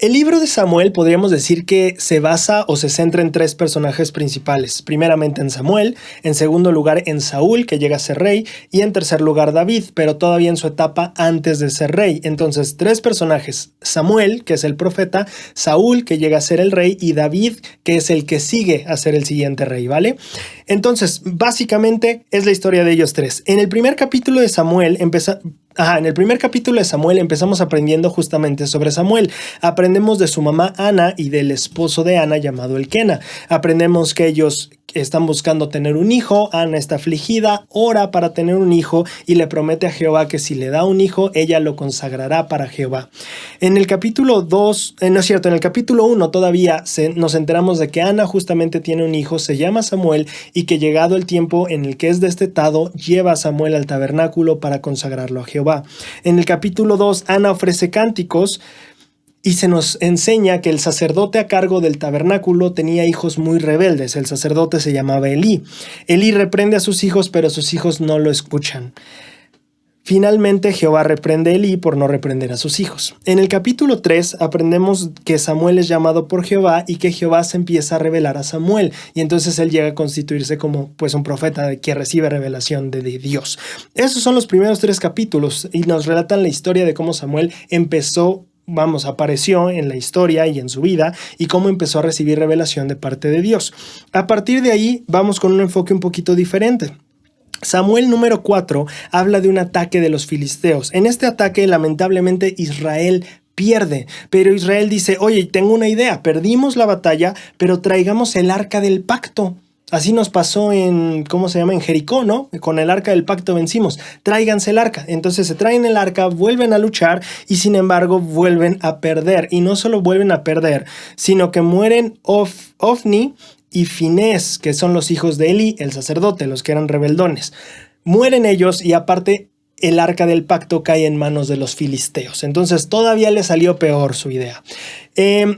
El libro de Samuel podríamos decir que se basa o se centra en tres personajes principales. Primeramente en Samuel, en segundo lugar en Saúl, que llega a ser rey, y en tercer lugar David, pero todavía en su etapa antes de ser rey. Entonces, tres personajes: Samuel, que es el profeta; Saúl, que llega a ser el rey; y David, que es el que sigue a ser el siguiente rey, ¿vale? Entonces, básicamente es la historia de ellos tres. En el primer capítulo de Samuel empezamos aprendiendo justamente sobre Samuel. Aprendemos de su mamá Ana y del esposo de Ana llamado Elquena. Aprendemos que ellos están buscando tener un hijo. Ana está afligida, ora para tener un hijo y le promete a Jehová que si le da un hijo, ella lo consagrará para Jehová. En el capítulo 2, en el capítulo 1 todavía nos enteramos de que Ana justamente tiene un hijo, se llama Samuel, y que llegado el tiempo en el que es destetado, lleva a Samuel al tabernáculo para consagrarlo a Jehová. En el capítulo 2, Ana ofrece cánticos y se nos enseña que el sacerdote a cargo del tabernáculo tenía hijos muy rebeldes. El sacerdote se llamaba Elí. Elí reprende a sus hijos, pero sus hijos no lo escuchan. Finalmente, Jehová reprende a Elí por no reprender a sus hijos. En el capítulo 3 aprendemos que Samuel es llamado por Jehová y que Jehová se empieza a revelar a Samuel. Y entonces él llega a constituirse como un profeta que recibe revelación de Dios. Esos son los primeros 3 capítulos y nos relatan la historia de cómo Samuel apareció en la historia y en su vida y cómo empezó a recibir revelación de parte de Dios. A partir de ahí vamos con un enfoque un poquito diferente. Samuel número 4 habla de un ataque de los filisteos. En este ataque, lamentablemente, Israel pierde, pero Israel dice: oye, tengo una idea, perdimos la batalla, pero traigamos el arca del pacto. Así nos pasó en Jericó, ¿no? Con el arca del pacto vencimos. Tráiganse el arca. Entonces se traen el arca, vuelven a luchar y sin embargo vuelven a perder. Y no solo vuelven a perder, sino que mueren Ofni y Finés, que son los hijos de Elí, el sacerdote, los que eran rebeldones. Mueren ellos y aparte el arca del pacto cae en manos de los filisteos. Entonces todavía le salió peor su idea.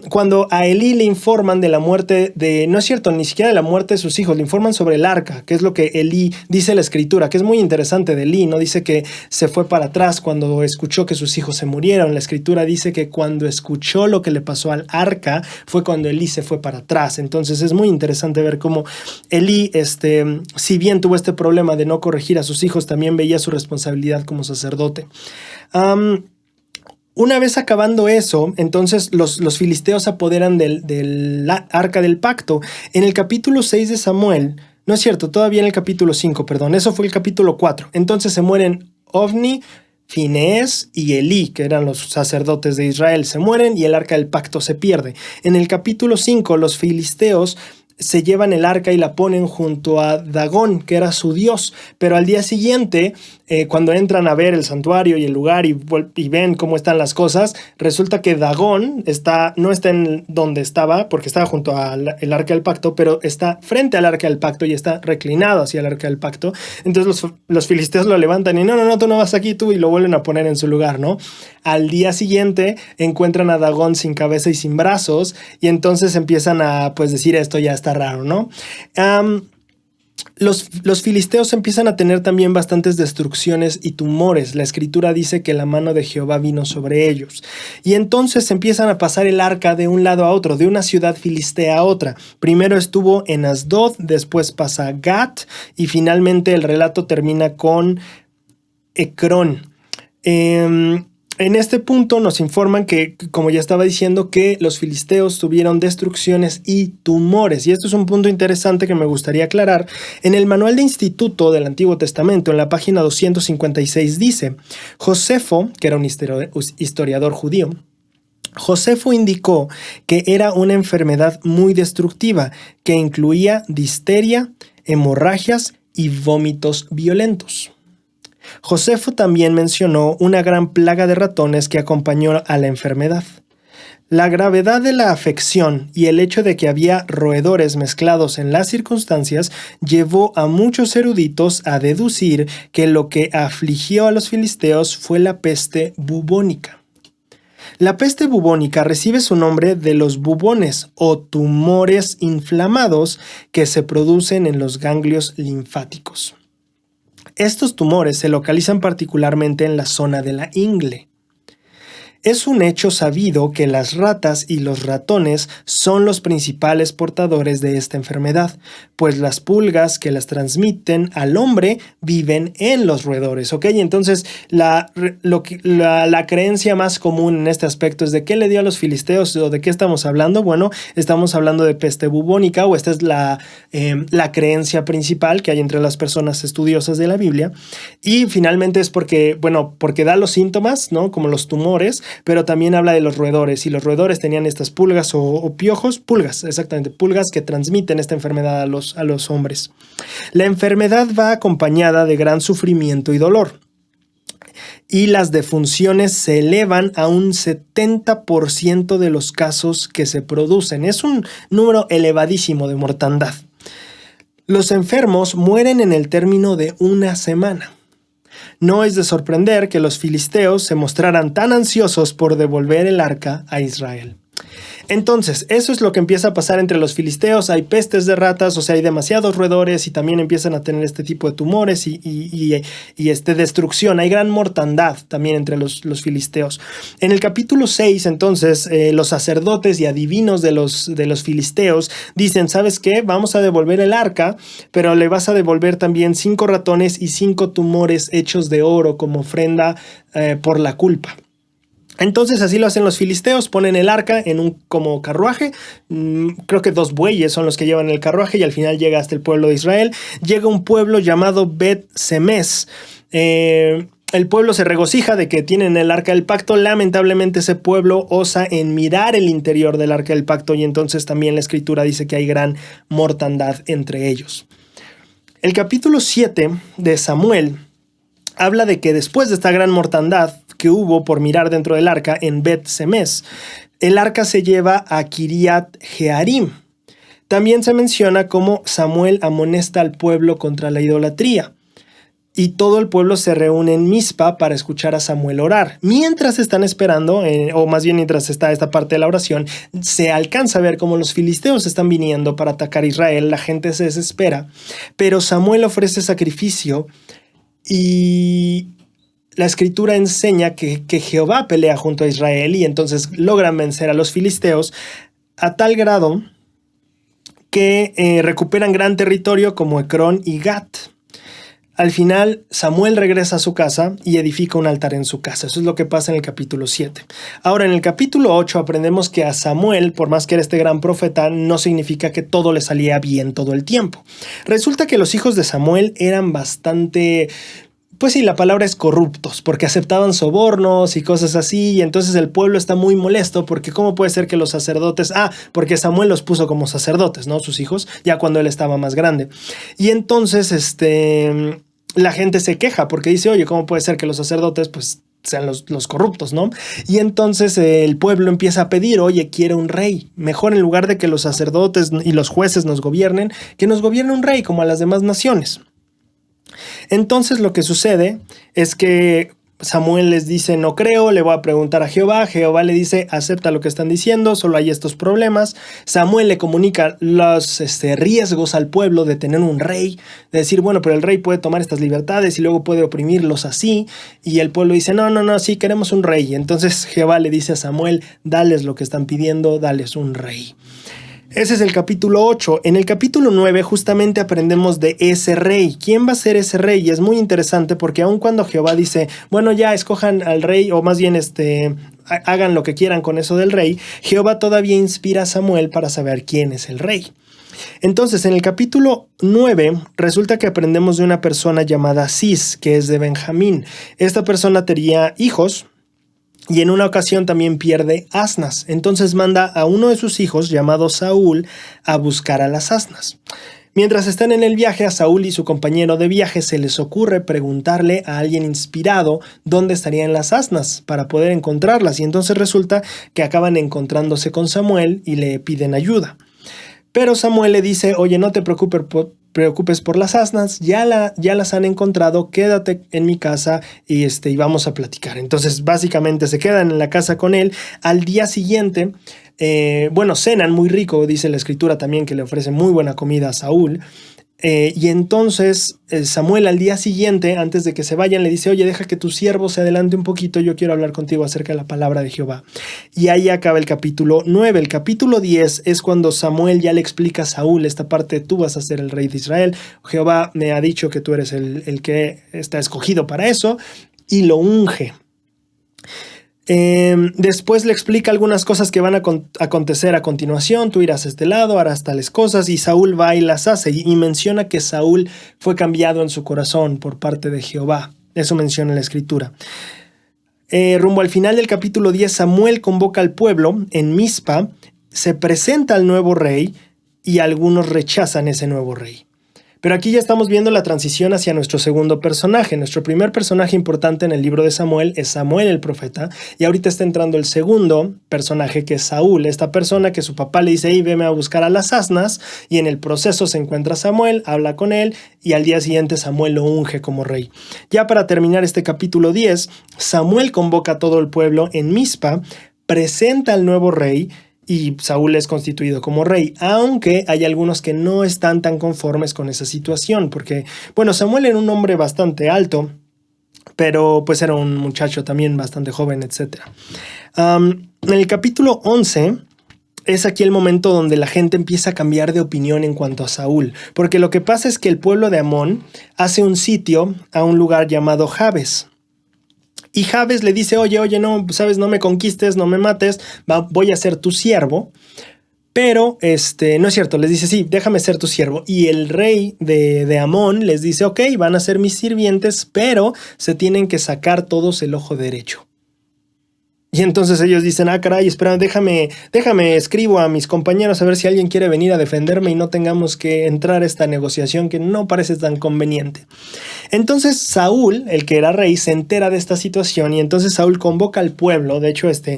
Cuando a Elí le informan de la muerte ni siquiera de la muerte de sus hijos, le informan sobre el arca, que es lo que Elí dice la escritura, que es muy interesante de Elí, ¿no? Dice que se fue para atrás cuando escuchó que sus hijos se murieron. La escritura dice que cuando escuchó lo que le pasó al arca fue cuando Elí se fue para atrás. Entonces es muy interesante ver cómo Elí, si bien tuvo este problema de no corregir a sus hijos, también veía su responsabilidad como sacerdote. Una vez acabando eso, entonces los filisteos se apoderan del arca del pacto. En el capítulo 6 de Samuel, no es cierto, todavía en el capítulo 5, perdón, eso fue el capítulo 4. Entonces se mueren Ofni, Finés y Elí, que eran los sacerdotes de Israel. Se mueren y el arca del pacto se pierde. En el capítulo 5, los filisteos se llevan el arca y la ponen junto a Dagón, que era su dios. Pero al día siguiente, cuando entran a ver el santuario y el lugar y ven cómo están las cosas, resulta que Dagón no está en donde estaba, porque estaba junto al arca del pacto, pero está frente al arca del pacto y está reclinado hacia el arca del pacto. Entonces los filisteos lo levantan y no, tú no vas aquí, tú, y lo vuelven a poner en su lugar, ¿no? Al día siguiente encuentran a Dagón sin cabeza y sin brazos y entonces empiezan a decir: esto ya está raro, ¿no? Los filisteos empiezan a tener también bastantes destrucciones y tumores. La escritura dice que la mano de Jehová vino sobre ellos. Y entonces empiezan a pasar el arca de un lado a otro, de una ciudad filistea a otra. Primero estuvo en Asdod, después pasa a Gat y finalmente el relato termina con Ecrón. En este punto nos informan que, como ya estaba diciendo, que los filisteos tuvieron destrucciones y tumores. Y esto es un punto interesante que me gustaría aclarar. En el Manual de Instituto del Antiguo Testamento, en la página 256, dice: Josefo, que era un historiador judío, Josefo indicó que era una enfermedad muy destructiva que incluía difteria, hemorragias y vómitos violentos. Josefo también mencionó una gran plaga de ratones que acompañó a la enfermedad. La gravedad de la afección y el hecho de que había roedores mezclados en las circunstancias llevó a muchos eruditos a deducir que lo que afligió a los filisteos fue la peste bubónica. La peste bubónica recibe su nombre de los bubones o tumores inflamados que se producen en los ganglios linfáticos. Estos tumores se localizan particularmente en la zona de la ingle. Es un hecho sabido que las ratas y los ratones son los principales portadores de esta enfermedad, pues las pulgas que las transmiten al hombre viven en los roedores, ¿ok? Entonces, la creencia más común en este aspecto es de qué le dio a los filisteos o de qué estamos hablando. Bueno, estamos hablando de peste bubónica, o esta es la creencia principal que hay entre las personas estudiosas de la Biblia. Y finalmente es porque da los síntomas, ¿no? Como los tumores, pero también habla de los roedores, y los roedores tenían estas pulgas o piojos, pulgas, exactamente, pulgas que transmiten esta enfermedad a los hombres. La enfermedad va acompañada de gran sufrimiento y dolor, y las defunciones se elevan a un 70% de los casos que se producen. Es un número elevadísimo de mortandad. Los enfermos mueren en el término de una semana. No es de sorprender que los filisteos se mostraran tan ansiosos por devolver el arca a Israel. Entonces, eso es lo que empieza a pasar entre los filisteos. Hay pestes de ratas, o sea, hay demasiados roedores y también empiezan a tener este tipo de tumores y destrucción. Hay gran mortandad también entre los filisteos. En el capítulo 6, entonces, los sacerdotes y adivinos de los filisteos dicen, ¿sabes qué? Vamos a devolver el arca, pero le vas a devolver también 5 ratones y 5 tumores hechos de oro como ofrenda por la culpa. Entonces así lo hacen los filisteos, ponen el arca en un como carruaje, creo que 2 bueyes son los que llevan el carruaje, y al final llega hasta el pueblo de Israel. Llega un pueblo llamado Bet-Semes. El pueblo se regocija de que tienen el arca del pacto. Lamentablemente ese pueblo osa en mirar el interior del arca del pacto, y entonces también la escritura dice que hay gran mortandad entre ellos. El capítulo 7 de Samuel habla de que después de esta gran mortandad que hubo por mirar dentro del arca en Bet-Semes, el arca se lleva a Kiriat Jearim. También se menciona cómo Samuel amonesta al pueblo contra la idolatría, y todo el pueblo se reúne en Mizpa para escuchar a Samuel orar. Mientras están esperando, o más bien mientras está esta parte de la oración, se alcanza a ver cómo los filisteos están viniendo para atacar a Israel. La gente se desespera, pero Samuel ofrece sacrificio, y la escritura enseña que Jehová pelea junto a Israel, y entonces logran vencer a los filisteos a tal grado que recuperan gran territorio como Ecrón y Gat. Al final, Samuel regresa a su casa y edifica un altar en su casa. Eso es lo que pasa en el capítulo 7. Ahora, en el capítulo 8 aprendemos que a Samuel, por más que era este gran profeta, no significa que todo le salía bien todo el tiempo. Resulta que los hijos de Samuel eran bastante... Pues sí, la palabra es corruptos, porque aceptaban sobornos y cosas así, y entonces el pueblo está muy molesto porque ¿cómo puede ser que los sacerdotes... porque Samuel los puso como sacerdotes, ¿no? Sus hijos, ya cuando él estaba más grande. Y entonces, la gente se queja porque dice, oye, ¿cómo puede ser que los sacerdotes, pues, sean los corruptos, ¿no? Y entonces el pueblo empieza a pedir, oye, quiere un rey. Mejor, en lugar de que los sacerdotes y los jueces nos gobiernen, que nos gobierne un rey como a las demás naciones. Entonces lo que sucede es que Samuel les dice, no creo, le voy a preguntar a Jehová. Jehová le dice, acepta lo que están diciendo, solo hay estos problemas. Samuel le comunica los riesgos al pueblo de tener un rey, de decir, bueno, pero el rey puede tomar estas libertades y luego puede oprimirlos así. Y el pueblo dice, no, sí, queremos un rey. Y entonces Jehová le dice a Samuel, dales lo que están pidiendo, dales un rey. Ese es el capítulo 8. En el capítulo 9 justamente aprendemos de ese rey. ¿Quién va a ser ese rey? Y es muy interesante porque aun cuando Jehová dice, bueno, ya escojan al rey, o más bien hagan lo que quieran con eso del rey, Jehová todavía inspira a Samuel para saber quién es el rey. Entonces, en el capítulo 9 resulta que aprendemos de una persona llamada Cis, que es de Benjamín. Esta persona tenía hijos, y en una ocasión también pierde asnas. Entonces manda a uno de sus hijos, llamado Saúl, a buscar a las asnas. Mientras están en el viaje, a Saúl y su compañero de viaje se les ocurre preguntarle a alguien inspirado dónde estarían las asnas para poder encontrarlas. Y entonces resulta que acaban encontrándose con Samuel y le piden ayuda. Pero Samuel le dice, oye, no te preocupes por las asnas, ya las han encontrado, quédate en mi casa y vamos a platicar. Entonces básicamente se quedan en la casa con él. Al día siguiente, cenan muy rico, dice la escritura también que le ofrece muy buena comida a Saúl. Y entonces Samuel al día siguiente, antes de que se vayan, le dice, oye, deja que tu siervo se adelante un poquito, yo quiero hablar contigo acerca de la palabra de Jehová. Y ahí acaba el capítulo 9. El capítulo 10 es cuando Samuel ya le explica a Saúl esta parte, tú vas a ser el rey de Israel, Jehová me ha dicho que tú eres el que está escogido para eso, y lo unge. Después le explica algunas cosas que van a acontecer a continuación. Tú irás a este lado, harás tales cosas, y Saúl va y las hace, y menciona que Saúl fue cambiado en su corazón por parte de Jehová. Eso menciona la escritura. Rumbo al final del capítulo 10, Samuel convoca al pueblo en Mizpa, se presenta al nuevo rey y algunos rechazan ese nuevo rey. Pero aquí ya estamos viendo la transición hacia nuestro segundo personaje. Nuestro primer personaje importante en el libro de Samuel es Samuel el profeta, y ahorita está entrando el segundo personaje, que es Saúl, esta persona que su papá le dice, hey, veme a buscar a las asnas, y en el proceso se encuentra Samuel, habla con él, y al día siguiente Samuel lo unge como rey. Ya para terminar este capítulo 10, Samuel convoca a todo el pueblo en Mizpa, presenta al nuevo rey, y Saúl es constituido como rey, aunque hay algunos que no están tan conformes con esa situación, porque, bueno, Samuel era un hombre bastante alto, pero pues era un muchacho también bastante joven, etc. En el capítulo 11 es aquí el momento donde la gente empieza a cambiar de opinión en cuanto a Saúl, porque lo que pasa es que el pueblo de Amón hace un sitio a un lugar llamado Jabes. Y Jabes le dice, oye, no, sabes, no me conquistes, no me mates, voy a ser tu siervo. Pero, no es cierto, les dice, sí, déjame ser tu siervo. Y el rey de Amón les dice, ok, van a ser mis sirvientes, pero se tienen que sacar todos el ojo derecho. Y entonces ellos dicen, caray, espera, déjame, escribo a mis compañeros a ver si alguien quiere venir a defenderme y no tengamos que entrar a esta negociación que no parece tan conveniente. Entonces Saúl, el que era rey, se entera de esta situación, y entonces Saúl convoca al pueblo. De hecho, está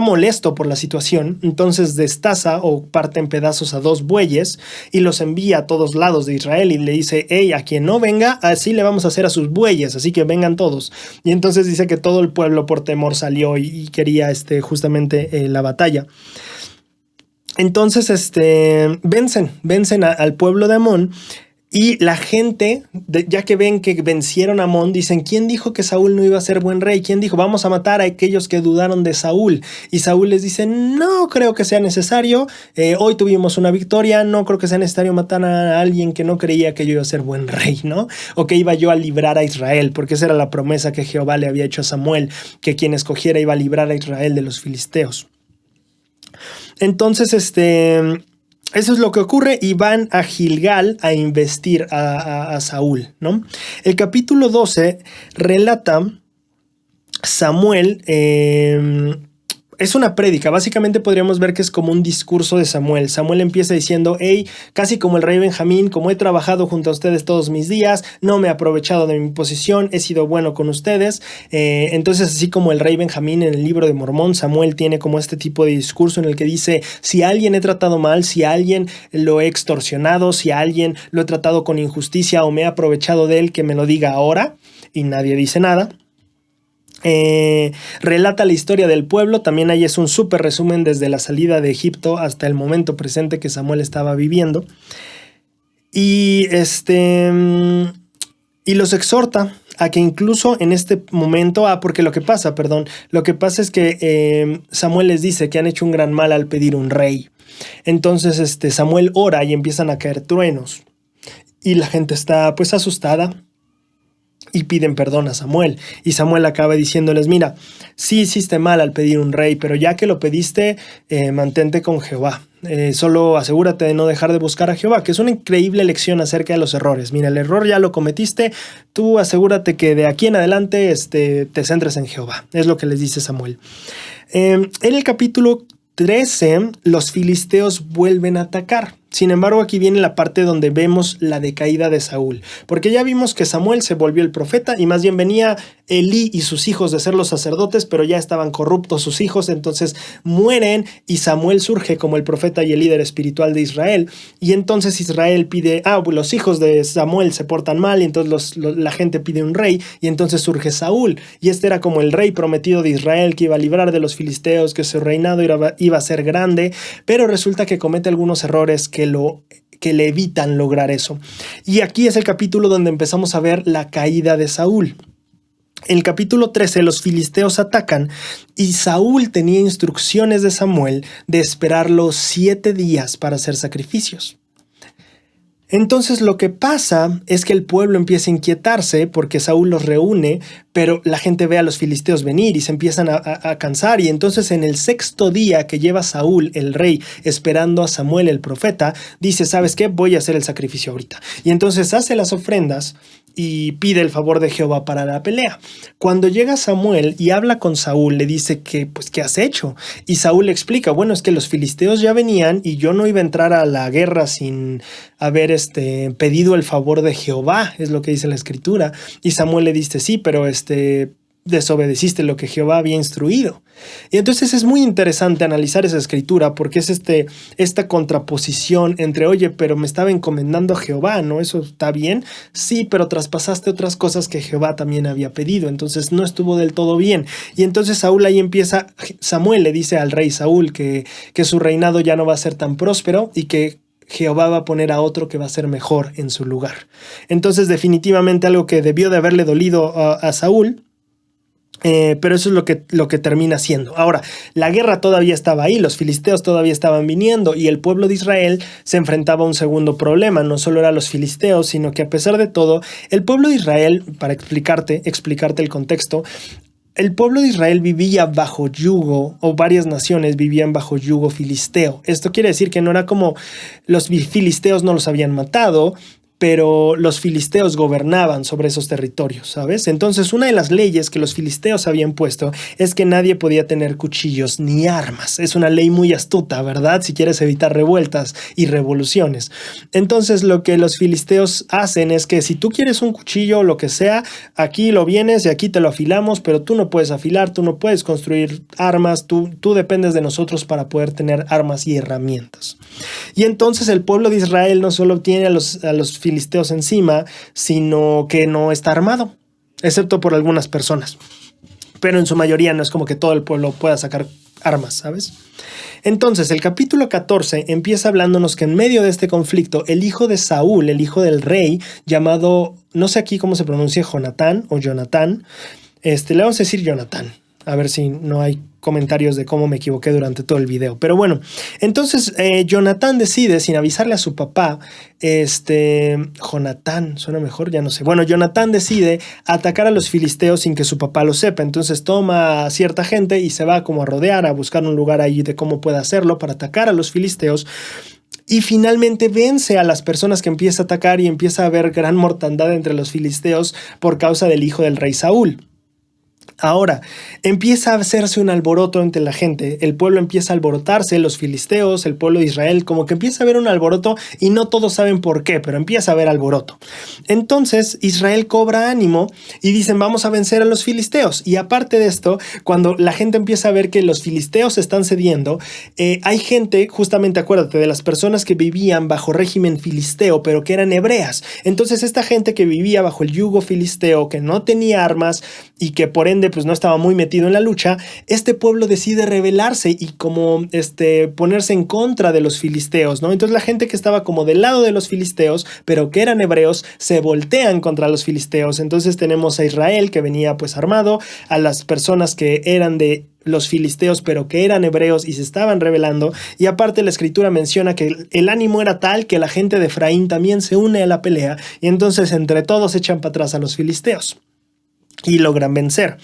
molesto por la situación. Entonces destaza o parte en pedazos a 2 bueyes y los envía a todos lados de Israel, y le dice, hey, a quien no venga, así le vamos a hacer a sus bueyes, así que vengan todos. Y entonces dice que todo el pueblo por temor salió y quería justamente la batalla. Entonces vencen al pueblo de Amón, y la gente, ya que ven que vencieron a Amón, dicen, ¿quién dijo que Saúl no iba a ser buen rey? ¿Quién dijo, vamos a matar a aquellos que dudaron de Saúl? Y Saúl les dice, no creo que sea necesario, hoy tuvimos una victoria, no creo que sea necesario matar a alguien que no creía que yo iba a ser buen rey, ¿no? O que iba yo a librar a Israel, porque esa era la promesa que Jehová le había hecho a Samuel, que quien escogiera iba a librar a Israel de los filisteos. Entonces, eso es lo que ocurre, y van a Gilgal a investir a Saúl, ¿no? El capítulo 12 relata Samuel, es una prédica. Básicamente podríamos ver que es como un discurso de Samuel. Samuel empieza diciendo, hey, casi como el rey Benjamín, como he trabajado junto a ustedes todos mis días, no me he aprovechado de mi posición, he sido bueno con ustedes. Entonces, así como el rey Benjamín en el libro de Mormón, Samuel tiene como este tipo de discurso en el que dice, si a alguien he tratado mal, si a alguien lo he extorsionado, si a alguien lo he tratado con injusticia o me he aprovechado de él, que me lo diga ahora, y nadie dice nada. Relata la historia del pueblo. También ahí es un súper resumen desde la salida de Egipto hasta el momento presente que Samuel estaba viviendo, y los exhorta a que incluso en este momento, porque lo que pasa es que Samuel les dice que han hecho un gran mal al pedir un rey. Entonces Samuel ora y empiezan a caer truenos, y la gente está pues asustada y piden perdón a Samuel, y Samuel acaba diciéndoles, mira, sí hiciste mal al pedir un rey, pero ya que lo pediste, mantente con Jehová. Solo asegúrate de no dejar de buscar a Jehová, que es una increíble lección acerca de los errores. Mira, el error ya lo cometiste, tú asegúrate que de aquí en adelante te centres en Jehová. Es lo que les dice Samuel. En el capítulo 13, los filisteos vuelven a atacar. Sin embargo, aquí viene la parte donde vemos la decaída de Saúl, porque ya vimos que Samuel se volvió el profeta, y más bien venía Elí y sus hijos de ser los sacerdotes, pero ya estaban corruptos sus hijos, entonces mueren, y Samuel surge como el profeta y el líder espiritual de Israel. Y entonces Israel pide, los hijos de Samuel se portan mal, y entonces la gente pide un rey, y entonces surge Saúl, y este era como el rey prometido de Israel, que iba a librar de los filisteos, que su reinado iba a ser grande, pero resulta que comete algunos errores que le evitan lograr eso. Y aquí es el capítulo donde empezamos a ver la caída de Saúl. En el capítulo 13 los filisteos atacan y Saúl tenía instrucciones de Samuel de esperarlo 7 días para hacer sacrificios. Entonces lo que pasa es que el pueblo empieza a inquietarse porque Saúl los reúne, pero la gente ve a los filisteos venir y se empiezan a cansar. Y entonces en el 6º día que lleva Saúl, el rey, esperando a Samuel el profeta, dice, ¿sabes qué? Voy a hacer el sacrificio ahorita. Y entonces hace las ofrendas y pide el favor de Jehová para la pelea. Cuando llega Samuel y habla con Saúl, le dice que, pues, ¿qué has hecho? Y Saúl le explica, bueno, es que los filisteos ya venían y yo no iba a entrar a la guerra sin haber pedido el favor de Jehová, es lo que dice la escritura. Y Samuel le dice, sí, pero desobedeciste lo que Jehová había instruido. Y entonces es muy interesante analizar esa escritura porque es esta contraposición entre, oye, pero me estaba encomendando a Jehová, ¿no? ¿Eso está bien? Sí, pero traspasaste otras cosas que Jehová también había pedido, entonces no estuvo del todo bien. Y entonces Saúl ahí empieza, Samuel le dice al rey Saúl que su reinado ya no va a ser tan próspero y que Jehová va a poner a otro que va a ser mejor en su lugar. Entonces definitivamente algo que debió de haberle dolido a Saúl, pero eso es lo que termina siendo. Ahora, la guerra todavía estaba ahí, los filisteos todavía estaban viniendo y el pueblo de Israel se enfrentaba a un segundo problema. No solo eran los filisteos, sino que a pesar de todo, el pueblo de Israel, para explicarte el contexto, el pueblo de Israel vivía bajo yugo, o varias naciones vivían bajo yugo filisteo. Esto quiere decir que no era como los filisteos no los habían matado, pero los filisteos gobernaban sobre esos territorios, ¿sabes? Entonces, una de las leyes que los filisteos habían puesto es que nadie podía tener cuchillos ni armas. Es una ley muy astuta, ¿verdad? Si quieres evitar revueltas y revoluciones. Entonces, lo que los filisteos hacen es que si tú quieres un cuchillo o lo que sea, aquí lo vienes y aquí te lo afilamos, pero tú no puedes afilar, tú no puedes construir armas, tú dependes de nosotros para poder tener armas y herramientas. Y entonces el pueblo de Israel no solo tiene a los filisteos encima, sino que no está armado, excepto por algunas personas. Pero en su mayoría no es como que todo el pueblo pueda sacar armas, ¿sabes? Entonces, el capítulo 14 empieza hablándonos que en medio de este conflicto, el hijo de Saúl, el hijo del rey, llamado, no sé aquí cómo se pronuncia, Jonatán o Jonatán, le vamos a decir Jonatán, a ver si no hay comentarios de cómo me equivoqué durante todo el video. Pero bueno, entonces Jonatán decide, sin avisarle a su papá, Jonatán, suena mejor, ya no sé. Bueno, Jonatán decide atacar a los filisteos sin que su papá lo sepa. Entonces toma a cierta gente y se va como a rodear, a buscar un lugar ahí de cómo puede hacerlo para atacar a los filisteos. Y finalmente vence a las personas que empieza a atacar y empieza a haber gran mortandad entre los filisteos por causa del hijo del rey Saúl. Ahora, empieza a hacerse un alboroto entre la gente, el pueblo empieza a alborotarse, los filisteos, el pueblo de Israel, como que empieza a haber un alboroto y no todos saben por qué, pero empieza a haber alboroto. Entonces Israel cobra ánimo y dicen vamos a vencer a los filisteos. Y aparte de esto, cuando la gente empieza a ver que los filisteos están cediendo, hay gente, justamente acuérdate, de las personas que vivían bajo régimen filisteo, pero que eran hebreas. Entonces esta gente que vivía bajo el yugo filisteo, que no tenía armas y que por ende pues no estaba muy metido en la lucha, este pueblo decide rebelarse y como ponerse en contra de los filisteos, ¿no? Entonces la gente que estaba como del lado de los filisteos, pero que eran hebreos, se voltean contra los filisteos. Entonces tenemos a Israel que venía pues armado, a las personas que eran de los filisteos pero que eran hebreos y se estaban rebelando, y aparte la escritura menciona que el ánimo era tal que la gente de Efraín también se une a la pelea y entonces entre todos echan para atrás a los filisteos y logran vencer.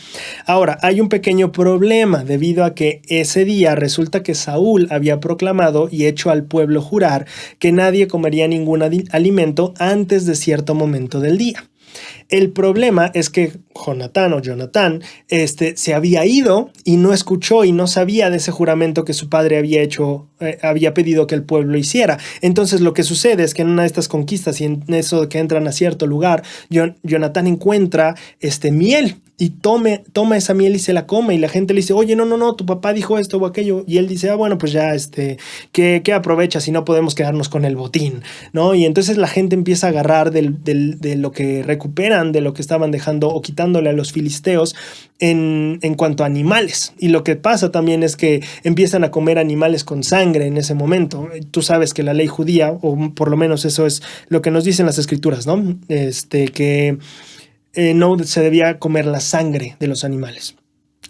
Ahora, hay un pequeño problema debido a que ese día resulta que Saúl había proclamado y hecho al pueblo jurar que nadie comería ningún alimento antes de cierto momento del día. El problema es que Jonatán se había ido y no escuchó y no sabía de ese juramento que su padre había hecho, había pedido que el pueblo hiciera. Entonces lo que sucede es que en una de estas conquistas y en eso que entran a cierto lugar, Jonatán encuentra miel y toma esa miel y se la come, y la gente le dice, oye, no, tu papá dijo esto o aquello, y él dice, bueno, pues ya, ¿qué aprovecha si no podemos quedarnos con el botín, ¿no? Y entonces la gente empieza a agarrar de lo que recuperan, de lo que estaban dejando o quitándole a los filisteos en cuanto a animales. Y lo que pasa también es que empiezan a comer animales con sangre en ese momento. Tú sabes que la ley judía, o por lo menos eso es lo que nos dicen las escrituras, ¿no? Que no se debía comer la sangre de los animales.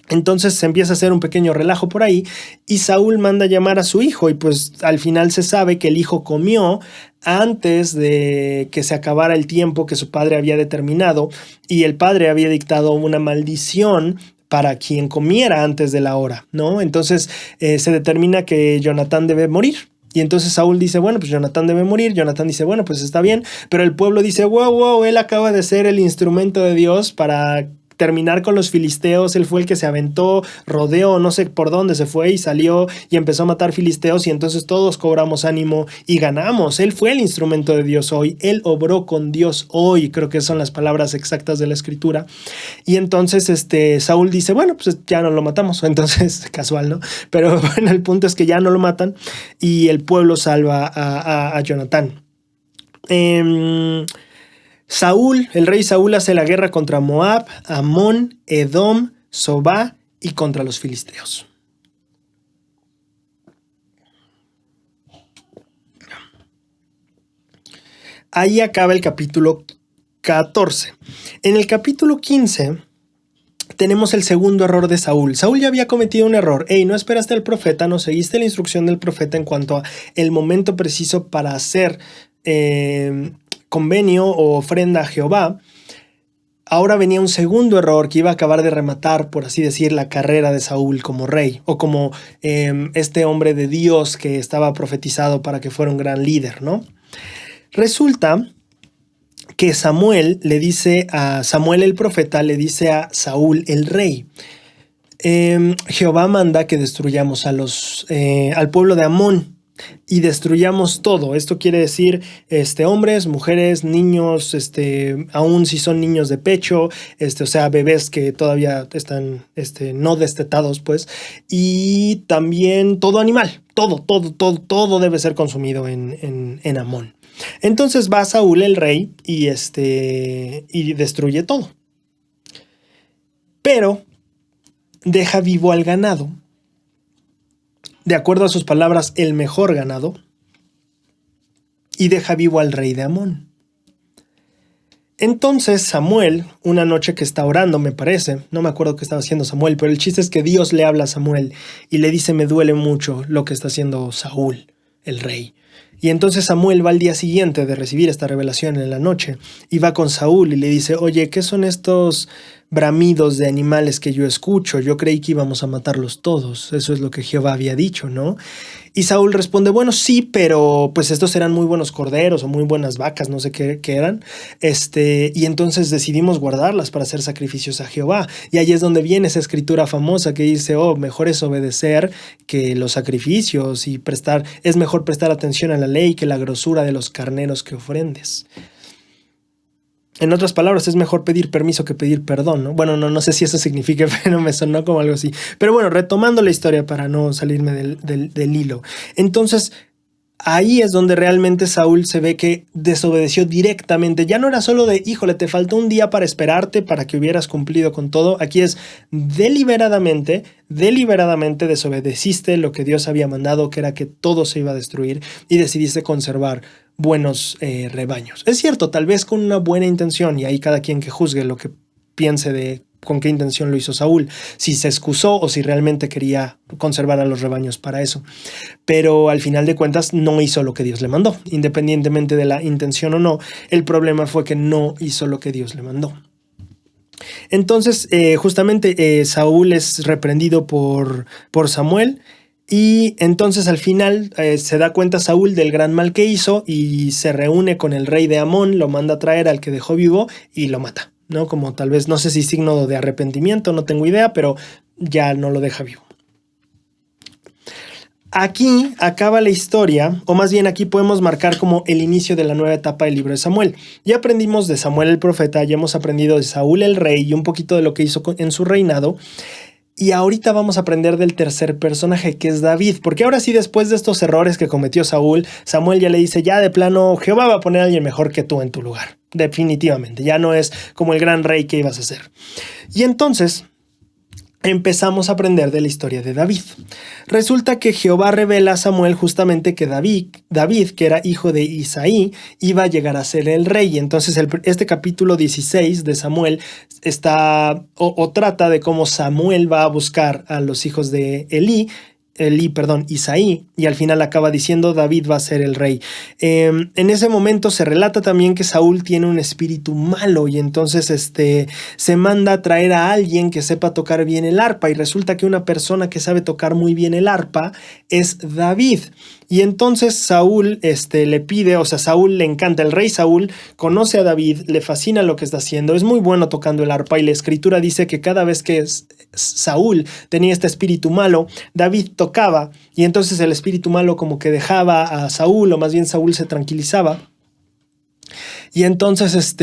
Entonces se empieza a hacer un pequeño relajo por ahí y Saúl manda a llamar a su hijo y pues al final se sabe que el hijo comió antes de que se acabara el tiempo que su padre había determinado y el padre había dictado una maldición para quien comiera antes de la hora, ¿no? Entonces se determina que Jonatán debe morir. Y entonces Saúl dice, bueno, pues Jonatán debe morir. Jonatán dice, bueno, pues está bien. Pero el pueblo dice, wow, él acaba de ser el instrumento de Dios para terminar con los filisteos. Él fue el que se aventó, rodeó, no sé por dónde se fue y salió y empezó a matar filisteos y entonces todos cobramos ánimo y ganamos. Él fue el instrumento de Dios hoy. Él obró con Dios hoy. Creo que son las palabras exactas de la escritura. Y entonces Saúl dice, bueno, pues ya no lo matamos. Entonces, casual, ¿no? Pero bueno, el punto es que ya no lo matan y el pueblo salva a Jonatán. El rey Saúl hace la guerra contra Moab, Amón, Edom, Sobá y contra los filisteos. Ahí acaba el capítulo 14. En el capítulo 15 tenemos el segundo error de Saúl. Saúl ya había cometido un error. No esperaste al profeta, no seguiste la instrucción del profeta en cuanto a el momento preciso para hacer convenio o ofrenda a Jehová. Ahora venía un segundo error que iba a acabar de rematar, por así decir, la carrera de Saúl como rey o como este hombre de Dios que estaba profetizado para que fuera un gran líder, ¿no? Resulta que Samuel el profeta le dice a Saúl el rey, Jehová manda que destruyamos al pueblo de Amón y destruyamos todo. Esto quiere decir hombres, mujeres, niños, aún si son niños de pecho, o sea, bebés que todavía están no destetados, pues, y también todo animal, todo debe ser consumido en Amón. Entonces va Saúl el rey y destruye todo. Pero deja vivo al ganado. De acuerdo a sus palabras, el mejor ganado, y deja vivo al rey de Amón. Entonces Samuel, una noche que está orando, me parece, no me acuerdo qué estaba haciendo Samuel, pero el chiste es que Dios le habla a Samuel y le dice, me duele mucho lo que está haciendo Saúl, el rey. Y entonces Samuel va al día siguiente de recibir esta revelación en la noche y va con Saúl y le dice, oye, ¿qué son estos bramidos de animales que yo escucho? Yo creí que íbamos a matarlos todos. Eso es lo que Jehová había dicho, ¿no? Y Saúl responde, bueno, sí, pero pues estos eran muy buenos corderos o muy buenas vacas, no sé qué eran. Y entonces decidimos guardarlas para hacer sacrificios a Jehová. Y ahí es donde viene esa escritura famosa que dice, mejor es obedecer que los sacrificios y es mejor prestar atención a la ley que la grosura de los carneros que ofrendes. En otras palabras, es mejor pedir permiso que pedir perdón, ¿no? Bueno, no sé si eso significa, pero me sonó como algo así. Pero bueno, retomando la historia para no salirme del hilo. Entonces, ahí es donde realmente Saúl se ve que desobedeció directamente. Ya no era solo de, híjole, te faltó un día para esperarte para que hubieras cumplido con todo. Aquí es deliberadamente desobedeciste lo que Dios había mandado, que era que todo se iba a destruir y decidiste conservar buenos rebaños. Es cierto, tal vez con una buena intención, y ahí cada quien que juzgue lo que piense de con qué intención lo hizo Saúl, si se excusó o si realmente quería conservar a los rebaños para eso. Pero al final de cuentas no hizo lo que Dios le mandó, independientemente de la intención o no. El problema fue que no hizo lo que Dios le mandó. Entonces, justamente Saúl es reprendido por Samuel. Y entonces al final se da cuenta Saúl del gran mal que hizo y se reúne con el rey de Amón, lo manda a traer al que dejó vivo y lo mata, ¿no? Como tal vez, no sé si signo de arrepentimiento, no tengo idea, pero ya no lo deja vivo. Aquí acaba la historia, o más bien aquí podemos marcar como el inicio de la nueva etapa del libro de Samuel. Ya aprendimos de Samuel el profeta, ya hemos aprendido de Saúl el rey y un poquito de lo que hizo en su reinado. Y ahorita vamos a aprender del tercer personaje, que es David, porque ahora sí, después de estos errores que cometió Saúl, Samuel ya le dice, ya de plano, Jehová va a poner a alguien mejor que tú en tu lugar. Definitivamente, ya no es como el gran rey que ibas a ser. Y entonces empezamos a aprender de la historia de David. Resulta que Jehová revela a Samuel justamente que David, que era hijo de Isaí, iba a llegar a ser el rey. Entonces este capítulo 16 de Samuel está o trata de cómo Samuel va a buscar a los hijos de Isaí, y al final acaba diciendo David va a ser el rey. En ese momento se relata también que Saúl tiene un espíritu malo y entonces se manda a traer a alguien que sepa tocar bien el arpa, y resulta que una persona que sabe tocar muy bien el arpa es David. Y entonces Saúl le pide, o sea, Saúl le encanta, el rey Saúl conoce a David, le fascina lo que está haciendo, es muy bueno tocando el arpa, y la escritura dice que cada vez que Saúl tenía este espíritu malo, David tocaba, y entonces el espíritu malo como que dejaba a Saúl, o más bien Saúl se tranquilizaba. Y entonces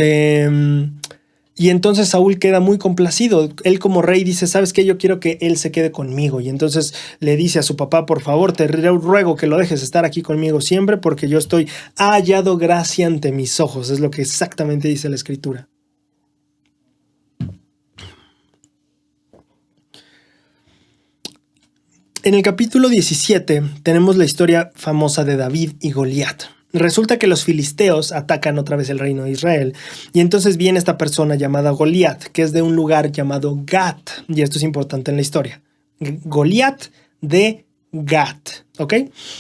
Saúl queda muy complacido. Él como rey dice, ¿sabes qué? Yo quiero que él se quede conmigo. Y entonces le dice a su papá, por favor, te ruego que lo dejes estar aquí conmigo siempre, porque yo estoy hallado gracia ante mis ojos. Es lo que exactamente dice la escritura. En el capítulo 17 tenemos la historia famosa de David y Goliat. Resulta que los filisteos atacan otra vez el reino de Israel, y entonces viene esta persona llamada Goliat, que es de un lugar llamado Gat, y esto es importante en la historia. Goliat de Gat, ¿ok?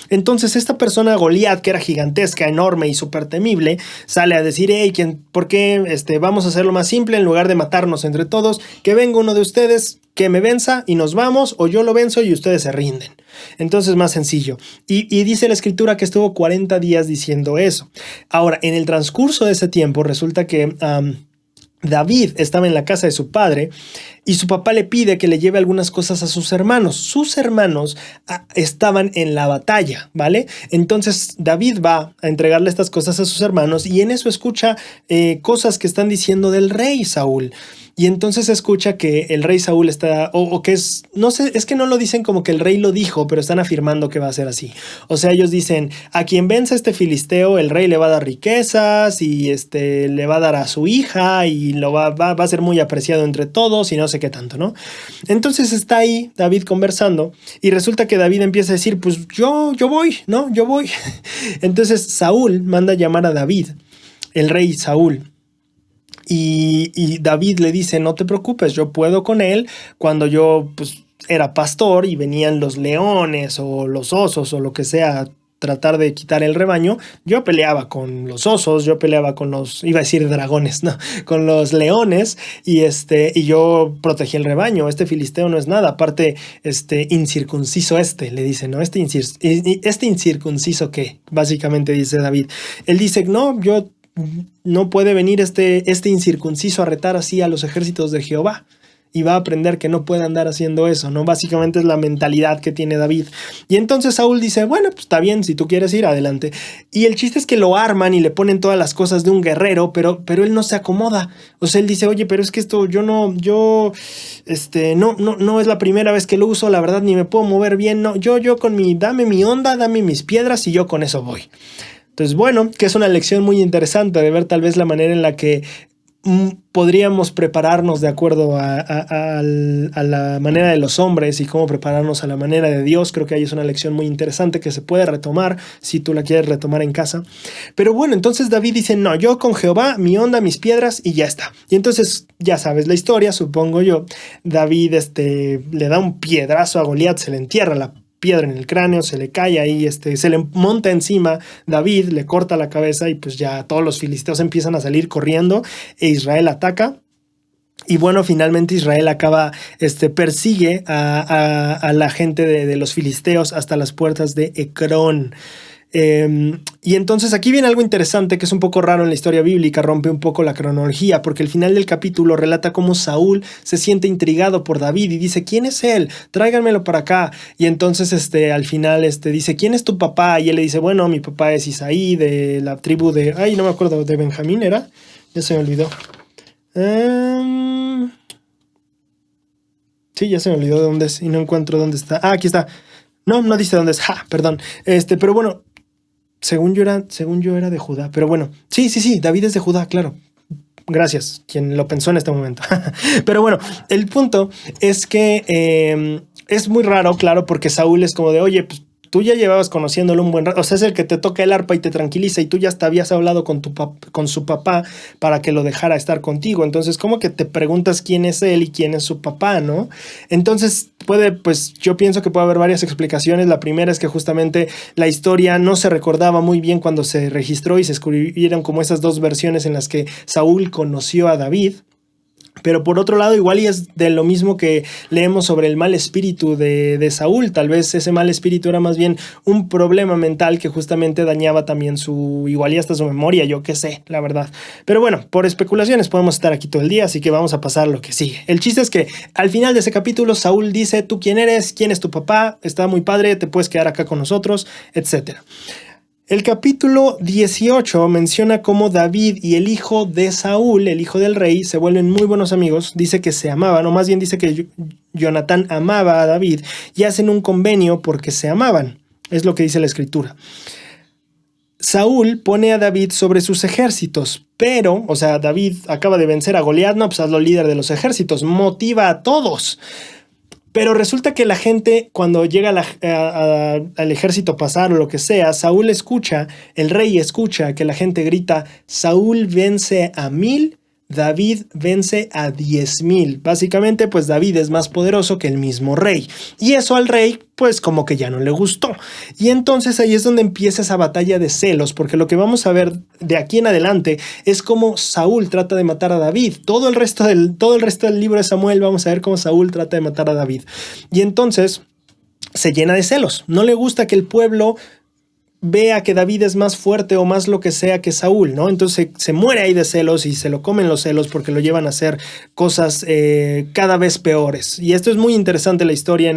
Entonces esta persona Goliat, que era gigantesca, enorme y súper temible, sale a decir, hey, ¿por qué vamos a hacerlo más simple? En lugar de matarnos entre todos, que venga uno de ustedes, que me venza y nos vamos, o yo lo venzo y ustedes se rinden. Entonces más sencillo. Y dice la escritura que estuvo 40 días diciendo eso. Ahora, en el transcurso de ese tiempo, resulta que David estaba en la casa de su padre y su papá le pide que le lleve algunas cosas a sus hermanos. Sus hermanos estaban en la batalla, ¿vale? Entonces David va a entregarle estas cosas a sus hermanos, y en eso escucha cosas que están diciendo del rey Saúl. Y entonces escucha que el rey Saúl está, o que es, no sé, es que no lo dicen como que el rey lo dijo, pero están afirmando que va a ser así. O sea, ellos dicen, a quien venza este filisteo, el rey le va a dar riquezas y le va a dar a su hija y lo va a ser muy apreciado entre todos y no sé qué tanto, ¿no? Entonces está ahí David conversando y resulta que David empieza a decir, pues yo voy, ¿no? Yo voy. Entonces Saúl manda a llamar a David, el rey Saúl. Y David le dice, no te preocupes, yo puedo con él. Cuando yo era pastor y venían los leones o los osos o lo que sea, tratar de quitar el rebaño, yo peleaba con los osos, yo peleaba con iba a decir dragones, no, con los leones, y yo protegí el rebaño. Este filisteo no es nada, aparte, incircunciso le dice, ¿no? Este incircunciso, ¿qué? Básicamente dice David. Él dice, no puede venir este incircunciso a retar así a los ejércitos de Jehová, y va a aprender que no puede andar haciendo eso, ¿no? Básicamente es la mentalidad que tiene David. Y entonces Saúl dice, bueno, pues está bien, si tú quieres ir, adelante. Y el chiste es que lo arman y le ponen todas las cosas de un guerrero, pero él no se acomoda. O sea, él dice, oye, pero es que esto no es la primera vez que lo uso, la verdad, ni me puedo mover bien, no, yo dame mi onda, dame mis piedras y yo con eso voy. Entonces, bueno, que es una lección muy interesante de ver tal vez la manera en la que podríamos prepararnos de acuerdo a la manera de los hombres y cómo prepararnos a la manera de Dios. Creo que ahí es una lección muy interesante que se puede retomar si tú la quieres retomar en casa. Pero bueno, entonces David dice, no, yo con Jehová, mi onda, mis piedras y ya está. Y entonces ya sabes la historia, supongo yo. David le da un piedrazo a Goliat, se le entierra la piedra en el cráneo, se le cae ahí, se le monta encima David, le corta la cabeza y pues ya todos los filisteos empiezan a salir corriendo e Israel ataca. Y bueno, finalmente Israel persigue a la gente de los filisteos hasta las puertas de Ecrón. Y entonces aquí viene algo interesante que es un poco raro en la historia bíblica, rompe un poco la cronología, porque el final del capítulo relata cómo Saúl se siente intrigado por David y dice, ¿quién es él? Tráiganmelo para acá. Y entonces al final dice, ¿quién es tu papá? Y él le dice, bueno, mi papá es Isaí, de la tribu de, ay, no me acuerdo, de Benjamín ¿era? Ya se me olvidó. Sí, ya se me olvidó de dónde es y no encuentro dónde está. Ah, aquí está. No, no dice dónde es. Perdón. Pero bueno, según yo era de Judá. Pero bueno, sí, David es de Judá, claro. Gracias, quien lo pensó en este momento. Pero bueno, el punto es que es muy raro, claro, porque Saúl es como de, oye, pues tú ya llevabas conociéndolo un buen rato, o sea, es el que te toca el arpa y te tranquiliza y tú ya hasta habías hablado con su papá para que lo dejara estar contigo. Entonces, como que te preguntas quién es él y quién es su papá, ¿no? Entonces, pues yo pienso que puede haber varias explicaciones. La primera es que justamente la historia no se recordaba muy bien cuando se registró y se escribieron como esas dos versiones en las que Saúl conoció a David. Pero por otro lado, igual y es de lo mismo que leemos sobre el mal espíritu de Saúl. Tal vez ese mal espíritu era más bien un problema mental que justamente dañaba también igual y hasta su memoria, yo qué sé, la verdad. Pero bueno, por especulaciones podemos estar aquí todo el día, así que vamos a pasar lo que sigue. El chiste es que al final de ese capítulo, Saúl dice, ¿tú quién eres? ¿Quién es tu papá? Está muy padre, te puedes quedar acá con nosotros, etcétera. El capítulo 18 menciona cómo David y el hijo de Saúl, el hijo del rey, se vuelven muy buenos amigos. Dice que se amaban, o más bien dice que Jonatán amaba a David y hacen un convenio porque se amaban. Es lo que dice la escritura. Saúl pone a David sobre sus ejércitos, pero, o sea, David acaba de vencer a Goliat, no, pues hazlo líder de los ejércitos, motiva a todos. Pero resulta que la gente, cuando llega al ejército pasar o lo que sea, Saúl escucha, el rey escucha que la gente grita, Saúl vence a 1000, David vence a 10,000. Básicamente, pues David es más poderoso que el mismo rey. Y eso al rey, pues como que ya no le gustó. Y entonces ahí es donde empieza esa batalla de celos, porque lo que vamos a ver de aquí en adelante es cómo Saúl trata de matar a David. Todo el resto del libro de Samuel vamos a ver cómo Saúl trata de matar a David. Y entonces se llena de celos. No le gusta que el pueblo vea que David es más fuerte o más lo que sea que Saúl, ¿no? Entonces se muere ahí de celos y se lo comen los celos porque lo llevan a hacer cosas cada vez peores. Y esto es muy interesante la historia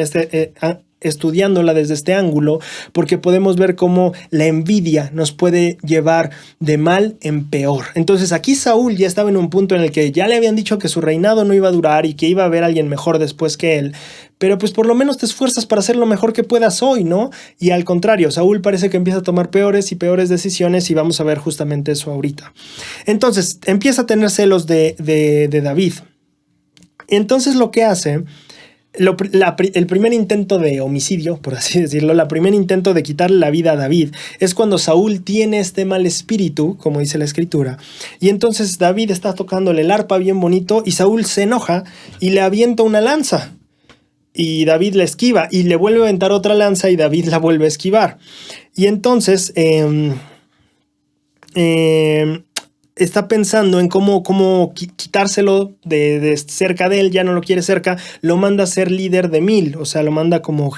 estudiándola desde este ángulo, porque podemos ver cómo la envidia nos puede llevar de mal en peor. Entonces aquí Saúl ya estaba en un punto en el que ya le habían dicho que su reinado no iba a durar y que iba a haber alguien mejor después que él, pero pues por lo menos te esfuerzas para hacer lo mejor que puedas hoy, ¿no? Y al contrario, Saúl parece que empieza a tomar peores y peores decisiones y vamos a ver justamente eso ahorita. Entonces empieza a tener celos de David. Entonces lo que hace... el primer intento de homicidio, por así decirlo, el primer intento de quitarle la vida a David es cuando Saúl tiene este mal espíritu, como dice la escritura, y entonces David está tocándole el arpa bien bonito y Saúl se enoja y le avienta una lanza y David la esquiva y le vuelve a aventar otra lanza y David la vuelve a esquivar. Y entonces está pensando en cómo quitárselo de cerca de él, ya no lo quiere cerca, lo manda a ser líder de 1000, o sea, lo manda como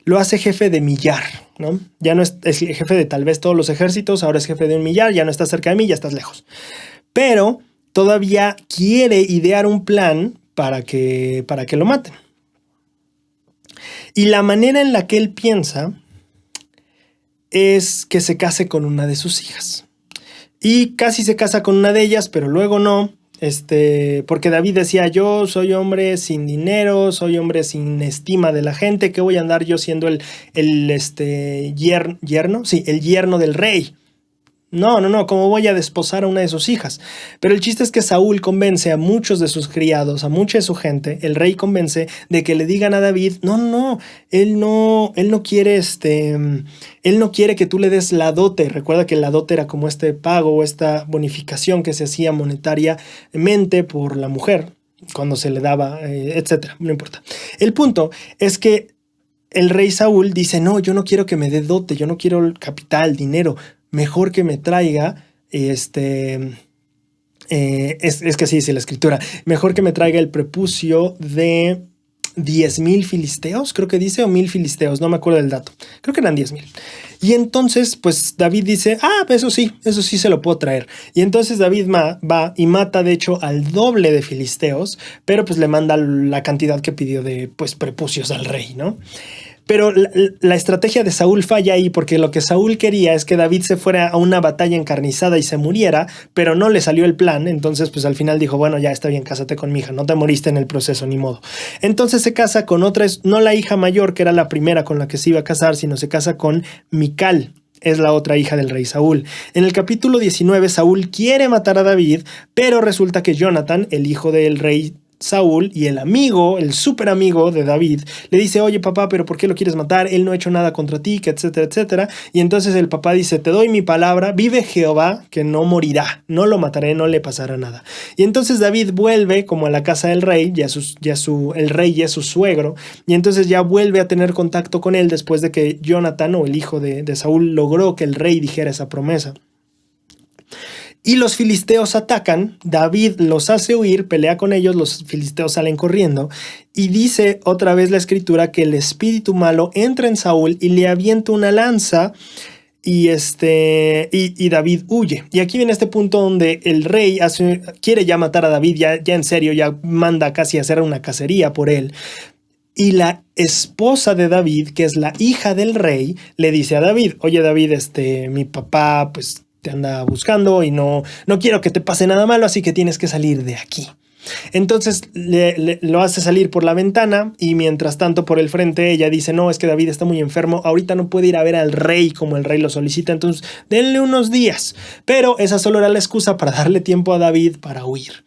lo hace jefe de millar, ¿no? Ya no es jefe de tal vez todos los ejércitos, ahora es jefe de 1 millar, ya no estás cerca de mí, ya estás lejos. Pero todavía quiere idear un plan para que lo maten. Y la manera en la que él piensa es que se case con una de sus hijas. Y casi se casa con una de ellas, pero luego no, porque David decía, yo soy hombre sin dinero, soy hombre sin estima de la gente, ¿qué voy a andar yo siendo el yerno? Sí, el yerno del rey. No, ¿cómo voy a desposar a una de sus hijas? Pero el chiste es que Saúl convence a muchos de sus criados, a mucha de su gente, el rey convence de que le digan a David, él no quiere que tú le des la dote. Recuerda que la dote era como este pago o esta bonificación que se hacía monetariamente por la mujer cuando se le daba, etcétera, no importa. El punto es que el rey Saúl dice, no, yo no quiero que me dé dote, yo no quiero capital, dinero, mejor que me traiga, es que así dice la escritura, mejor que me traiga el prepucio de 10,000 filisteos, creo que dice, o 1,000 filisteos, no me acuerdo del dato. Creo que eran 10,000. Y entonces, pues David dice, eso sí se lo puedo traer. Y entonces David va y mata, de hecho, al doble de filisteos, pero pues le manda la cantidad que pidió de, pues, prepucios al rey, ¿no? Pero la estrategia de Saúl falla ahí, porque lo que Saúl quería es que David se fuera a una batalla encarnizada y se muriera, pero no le salió el plan. Entonces, pues al final dijo, bueno, ya está bien, cásate con mi hija, no te moriste en el proceso, ni modo. Entonces se casa con otra, no la hija mayor, que era la primera con la que se iba a casar, sino se casa con Mical. Es la otra hija del rey Saúl. En el capítulo 19, Saúl quiere matar a David, pero resulta que Jonathan, el hijo del rey Saúl, y el amigo, el súper amigo de David, le dice, oye papá, pero ¿por qué lo quieres matar? Él no ha hecho nada contra ti, que etcétera, etcétera. Y entonces el papá dice, te doy mi palabra, vive Jehová, que no morirá, no lo mataré, no le pasará nada. Y entonces David vuelve como a la casa del rey, el rey ya es su suegro, y entonces ya vuelve a tener contacto con él después de que Jonathan, o el hijo de Saúl, logró que el rey dijera esa promesa. Y los filisteos atacan, David los hace huir, pelea con ellos, los filisteos salen corriendo y dice otra vez la escritura que el espíritu malo entra en Saúl y le avienta una lanza y David huye. Y aquí viene este punto donde el rey quiere ya matar a David, ya en serio, ya manda casi a hacer una cacería por él. Y la esposa de David, que es la hija del rey, le dice a David, oye David, mi papá pues te anda buscando y no quiero que te pase nada malo, así que tienes que salir de aquí. Entonces lo hace salir por la ventana y mientras tanto por el frente ella dice, no, es que David está muy enfermo, ahorita no puede ir a ver al rey como el rey lo solicita, entonces denle unos días. Pero esa solo era la excusa para darle tiempo a David para huir.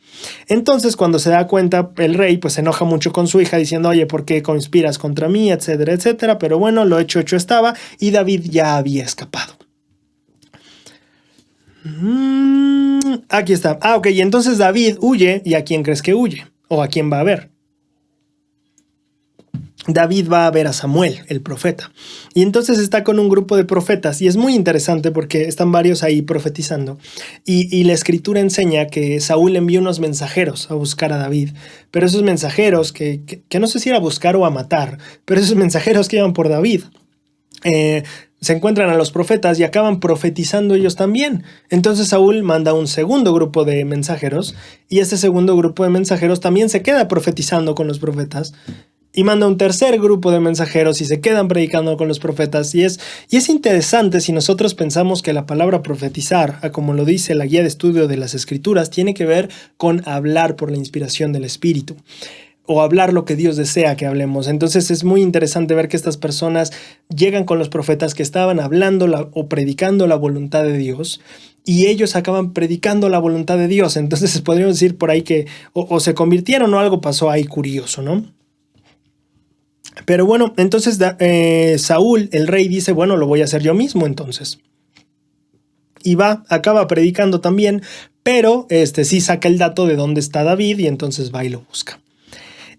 Entonces cuando se da cuenta el rey pues se enoja mucho con su hija diciendo, oye, ¿por qué conspiras contra mí? Etcétera, etcétera. Pero bueno, lo hecho estaba y David ya había escapado. Aquí está. Ok, y entonces David huye. ¿Y a quién crees que huye? ¿O a quién va a ver? David va a ver a Samuel, el profeta. Y entonces está con un grupo de profetas. Y es muy interesante porque están varios ahí profetizando. Y la escritura enseña que Saúl envió unos mensajeros a buscar a David. Pero esos mensajeros, que no sé si era a buscar o a matar, pero esos mensajeros que iban por David, se encuentran a los profetas y acaban profetizando ellos también. Entonces Saúl manda un segundo grupo de mensajeros y este segundo grupo de mensajeros también se queda profetizando con los profetas y manda un tercer grupo de mensajeros y se quedan predicando con los profetas. Y es interesante si nosotros pensamos que la palabra profetizar, como lo dice la guía de estudio de las escrituras, tiene que ver con hablar por la inspiración del Espíritu o hablar lo que Dios desea que hablemos. Entonces es muy interesante ver que estas personas llegan con los profetas que estaban hablando o predicando la voluntad de Dios y ellos acaban predicando la voluntad de Dios. Entonces podríamos decir por ahí que o se convirtieron o algo pasó ahí curioso, ¿no? Pero bueno, entonces Saúl, el rey, dice, bueno, lo voy a hacer yo mismo entonces. Y acaba predicando también, pero sí saca el dato de dónde está David y entonces va y lo busca.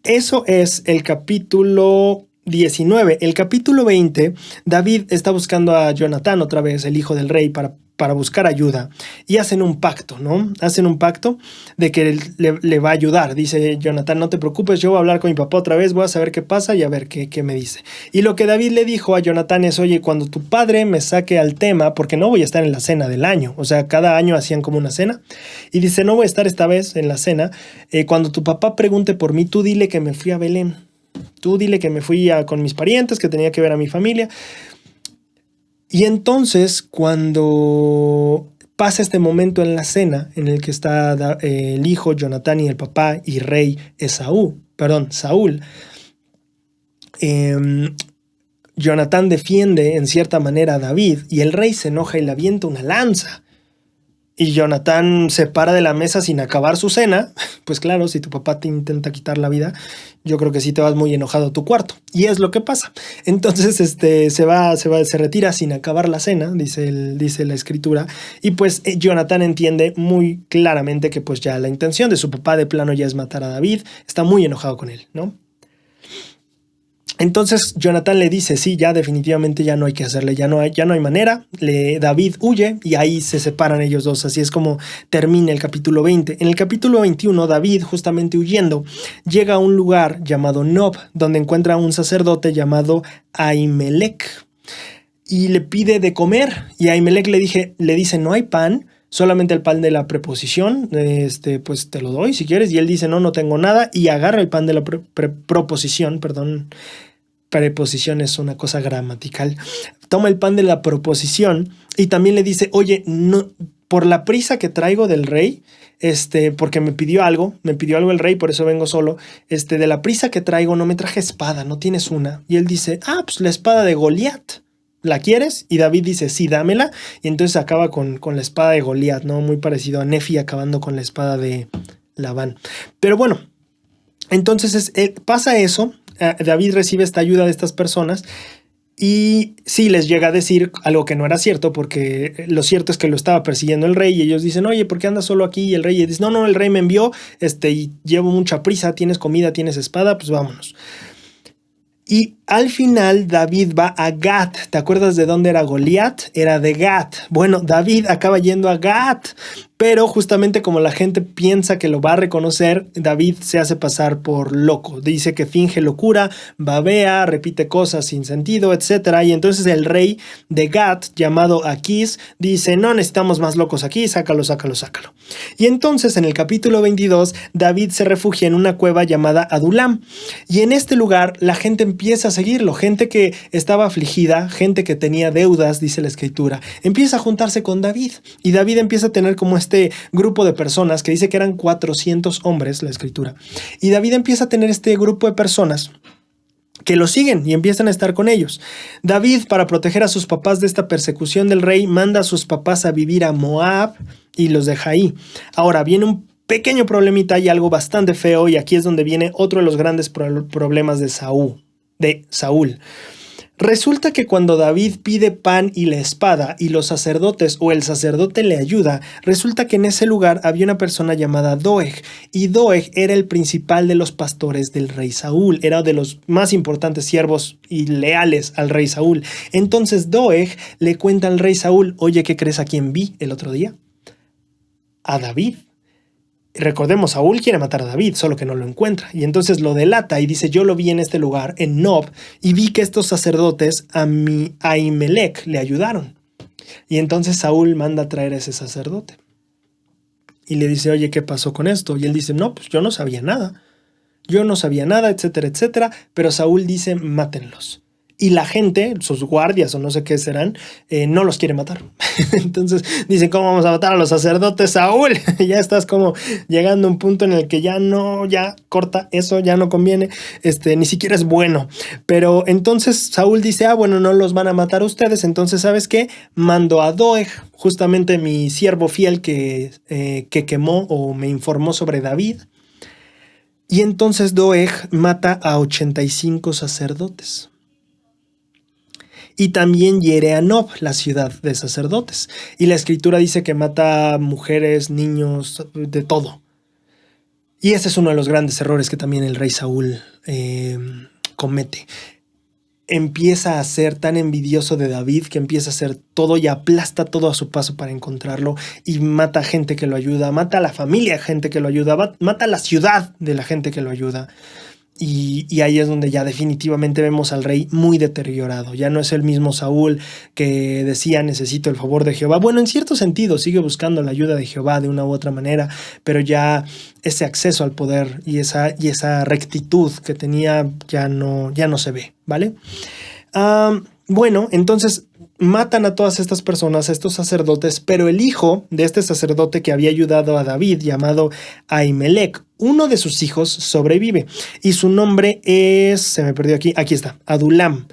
Eso es el capítulo 19. El capítulo 20, David está buscando a Jonatán otra vez, el hijo del rey, para buscar ayuda. Y hacen un pacto, ¿no? Hacen un pacto de que él le va a ayudar. Dice Jonatán, no te preocupes, yo voy a hablar con mi papá otra vez, voy a saber qué pasa y a ver qué me dice. Y lo que David le dijo a Jonatán es, oye, cuando tu padre me saque al tema, porque no voy a estar en la cena del año, o sea, cada año hacían como una cena, y dice, no voy a estar esta vez en la cena, cuando tu papá pregunte por mí, tú dile que me fui a Belén. Tú dile que me fui con mis parientes, que tenía que ver a mi familia. Y entonces, cuando pasa este momento en la cena, en el que está el hijo, Jonatán, y el papá y rey Saúl, Jonatán defiende en cierta manera a David y el rey se enoja y le avienta una lanza. Y Jonatán se para de la mesa sin acabar su cena. Pues claro, si tu papá te intenta quitar la vida, yo creo que sí te vas muy enojado a tu cuarto. Y es lo que pasa. Entonces se retira sin acabar la cena, dice la escritura. Y pues Jonatán entiende muy claramente que pues ya la intención de su papá de plano ya es matar a David. Está muy enojado con él, ¿no? Entonces Jonatán le dice, sí, ya definitivamente ya no hay que hacerle, ya no hay manera. David huye y ahí se separan ellos dos. Así es como termina el capítulo 20. En el capítulo 21, David, justamente huyendo, llega a un lugar llamado Nob, donde encuentra a un sacerdote llamado Ahimelech y le pide de comer. Y Ahimelech le dice, no hay pan, solamente el pan de la preposición, pues te lo doy si quieres. Y él dice, no tengo nada, y agarra el pan de la proposición, perdón. Preposición es una cosa gramatical. Toma el pan de la proposición y también le dice, oye, no, por la prisa que traigo del rey, porque me pidió algo el rey, por eso vengo solo, de la prisa que traigo no me traje espada, ¿no tienes una? Y él dice, pues la espada de Goliat, ¿la quieres? Y David dice, sí, dámela. Y entonces acaba con la espada de Goliat, ¿no? Muy parecido a Nefi acabando con la espada de Labán. Pero bueno, entonces pasa eso. David recibe esta ayuda de estas personas y sí les llega a decir algo que no era cierto, porque lo cierto es que lo estaba persiguiendo el rey y ellos dicen, oye, ¿por qué andas solo aquí? Y el rey dice, no, el rey me envió y llevo mucha prisa, tienes comida, tienes espada, pues vámonos. Y al final David va a Gat. ¿Te acuerdas de dónde era Goliat? Era de Gat. Bueno, David acaba yendo a Gat, pero justamente como la gente piensa que lo va a reconocer, David se hace pasar por loco. Dice que finge locura, babea, repite cosas sin sentido, etc. Y entonces el rey de Gat, llamado Aquís, dice, no necesitamos más locos aquí, sácalo. Y entonces en el capítulo 22, David se refugia en una cueva llamada Adulam. Y en este lugar la gente empieza a seguirlo, gente que estaba afligida, gente que tenía deudas, dice la escritura, empieza a juntarse con David. Y David empieza a tener como este grupo de personas, que dice que eran 400 hombres, la escritura. Y David empieza a tener este grupo de personas que lo siguen y empiezan a estar con ellos. David, para proteger a sus papás de esta persecución del rey, manda a sus papás a vivir a Moab y los deja ahí. Ahora viene un pequeño problemita y algo bastante feo, y aquí es donde viene otro de los grandes problemas de Saúl. Resulta que cuando David pide pan y la espada y los sacerdotes o el sacerdote le ayuda, resulta que en ese lugar había una persona llamada Doeg, y Doeg era el principal de los pastores del rey Saúl, era de los más importantes siervos y leales al rey Saúl. Entonces Doeg le cuenta al rey Saúl, oye, ¿qué crees a quién vi el otro día? A David. Recordemos, Saúl quiere matar a David, solo que no lo encuentra. Y entonces lo delata y dice, yo lo vi en este lugar, en Nob, y vi que estos sacerdotes a Ahimelech le ayudaron. Y entonces Saúl manda a traer a ese sacerdote. Y le dice, oye, ¿qué pasó con esto? Y él dice, no, pues yo no sabía nada, etcétera, etcétera. Pero Saúl dice, mátenlos. Y la gente, sus guardias o no sé qué serán, no los quiere matar. Entonces dicen, ¿cómo vamos a matar a los sacerdotes, Saúl? Ya estás como llegando a un punto en el que ya corta eso, ya no conviene, ni siquiera es bueno. Pero entonces Saúl dice, bueno, no los van a matar ustedes, entonces ¿sabes qué? Mando a Doeg, justamente mi siervo fiel que quemó o me informó sobre David. Y entonces Doeg mata a 85 sacerdotes. Y también hiere a Nob, la ciudad de sacerdotes. Y la escritura dice que mata mujeres, niños, de todo. Y ese es uno de los grandes errores que también el rey Saúl comete. Empieza a ser tan envidioso de David que empieza a hacer todo y aplasta todo a su paso para encontrarlo, y mata a gente que lo ayuda, mata a la familia gente que lo ayuda, mata a la ciudad de la gente que lo ayuda. Y ahí es donde ya definitivamente vemos al rey muy deteriorado. Ya no es el mismo Saúl que decía necesito el favor de Jehová. Bueno, en cierto sentido sigue buscando la ayuda de Jehová de una u otra manera, pero ya ese acceso al poder y esa rectitud que tenía ya no se ve, ¿vale? Bueno, entonces matan a todas estas personas, a estos sacerdotes, pero el hijo de este sacerdote que había ayudado a David, llamado Ahimelech, uno de sus hijos sobrevive, y su nombre es, se me perdió aquí está, Adulam.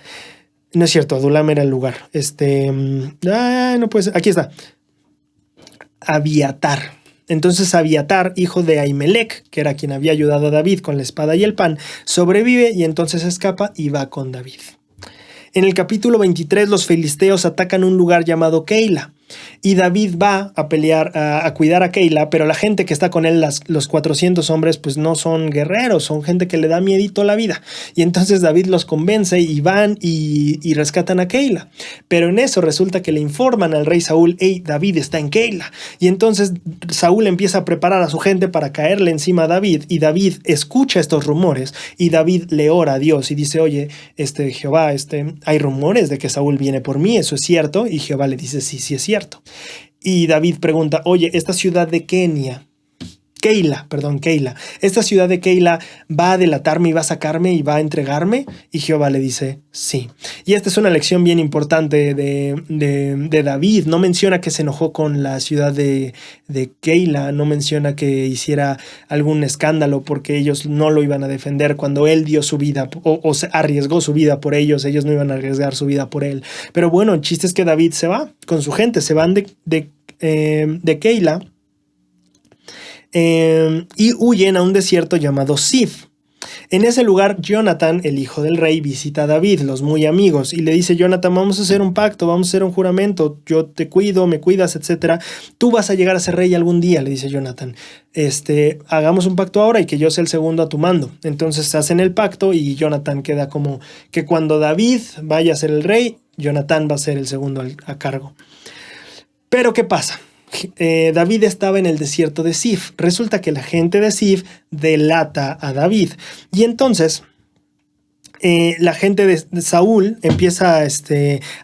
No es cierto, Adulam era el lugar. No puede ser, aquí está. Abiatar. Entonces Abiatar, hijo de Ahimelech, que era quien había ayudado a David con la espada y el pan, sobrevive y entonces escapa y va con David. En el capítulo 23 los filisteos atacan un lugar llamado Keila. Y David va a pelear, a cuidar a Keila, pero la gente que está con él, los 400 hombres, pues no son guerreros, son gente que le da miedito la vida. Y entonces David los convence y van y rescatan a Keila. Pero en eso resulta que le informan al rey Saúl: hey, David está en Keila. Y entonces Saúl empieza a preparar a su gente para caerle encima a David, y David escucha estos rumores, y David le ora a Dios y dice: oye, Jehová, hay rumores de que Saúl viene por mí, ¿eso es cierto? Y Jehová le dice: sí, sí es cierto. Y David pregunta: oye, esta ciudad de Keila, esta ciudad de Keila va a delatarme y va a sacarme y va a entregarme. Y Jehová le dice: sí. Y esta es una lección bien importante de David. No menciona que se enojó con la ciudad de Keila, no menciona que hiciera algún escándalo porque ellos no lo iban a defender cuando él dio su vida o se arriesgó su vida por ellos no iban a arriesgar su vida por él. Pero bueno, el chiste es que David se va con su gente, se van de Keila. Y huyen a un desierto llamado Zif. En ese lugar, Jonathan, el hijo del rey, visita a David, los muy amigos, y le dice: Jonathan, vamos a hacer un pacto, vamos a hacer un juramento, yo te cuido, me cuidas, etc. Tú vas a llegar a ser rey algún día, le dice Jonathan. Hagamos un pacto ahora y que yo sea el segundo a tu mando. Entonces hacen el pacto y Jonathan queda como que cuando David vaya a ser el rey, Jonathan va a ser el segundo a cargo. Pero ¿qué pasa? David estaba en el desierto de Zif. Resulta que la gente de Zif delata a David. Y entonces la gente de Saúl empieza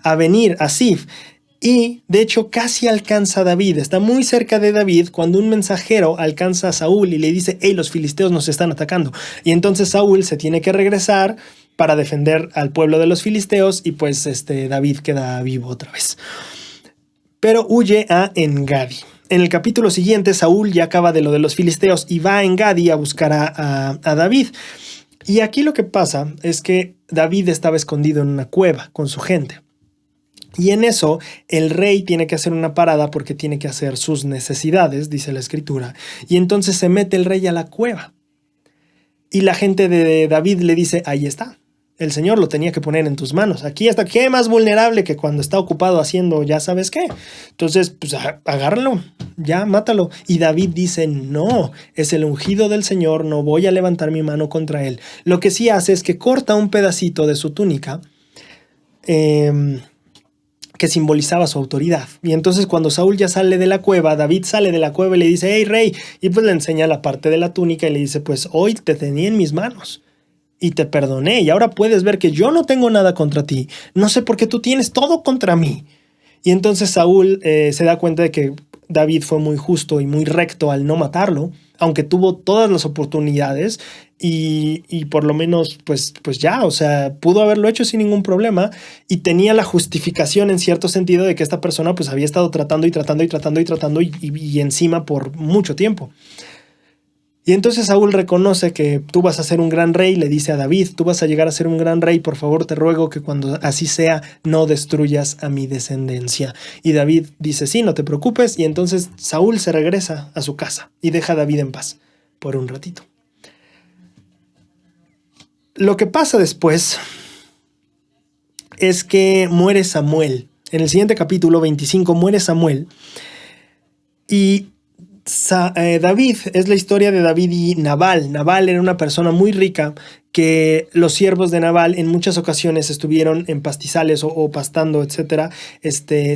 a venir a Zif. Y de hecho casi alcanza a David. Está muy cerca de David cuando un mensajero alcanza a Saúl y le dice: hey, los filisteos nos están atacando. Y entonces Saúl se tiene que regresar para defender al pueblo de los filisteos. Y pues David queda vivo otra vez. Pero huye a Engadi. En el capítulo siguiente, Saúl ya acaba de lo de los filisteos y va a Engadi a buscar a David. Y aquí lo que pasa es que David estaba escondido en una cueva con su gente. Y en eso el rey tiene que hacer una parada porque tiene que hacer sus necesidades, dice la escritura. Y entonces se mete el rey a la cueva. Y la gente de David le dice: ahí está. El Señor lo tenía que poner en tus manos. Aquí está. ¿Qué más vulnerable que cuando está ocupado haciendo ya sabes qué? Entonces, pues agárralo, ya mátalo. Y David dice: no, es el ungido del Señor, no voy a levantar mi mano contra él. Lo que sí hace es que corta un pedacito de su túnica que simbolizaba su autoridad. Y entonces cuando Saúl ya sale de la cueva, David sale de la cueva y le dice: hey, rey. Y pues le enseña la parte de la túnica y le dice: pues hoy te tenía en mis manos y te perdoné, y ahora puedes ver que yo no tengo nada contra ti. No sé por qué tú tienes todo contra mí. Y entonces Saúl se da cuenta de que David fue muy justo y muy recto al no matarlo, aunque tuvo todas las oportunidades y por lo menos pues ya, o sea, pudo haberlo hecho sin ningún problema y tenía la justificación en cierto sentido de que esta persona pues había estado tratando y encima por mucho tiempo. Y entonces Saúl reconoce que tú vas a ser un gran rey, le dice a David: tú vas a llegar a ser un gran rey, por favor te ruego que cuando así sea no destruyas a mi descendencia. Y David dice: sí, no te preocupes. Y entonces Saúl se regresa a su casa y deja a David en paz por un ratito. Lo que pasa después es que muere Samuel. En el siguiente capítulo 25 muere Samuel y David, es la historia de David y Nabal. Nabal era una persona muy rica que los siervos de Nabal en muchas ocasiones estuvieron en pastizales o pastando, etcétera,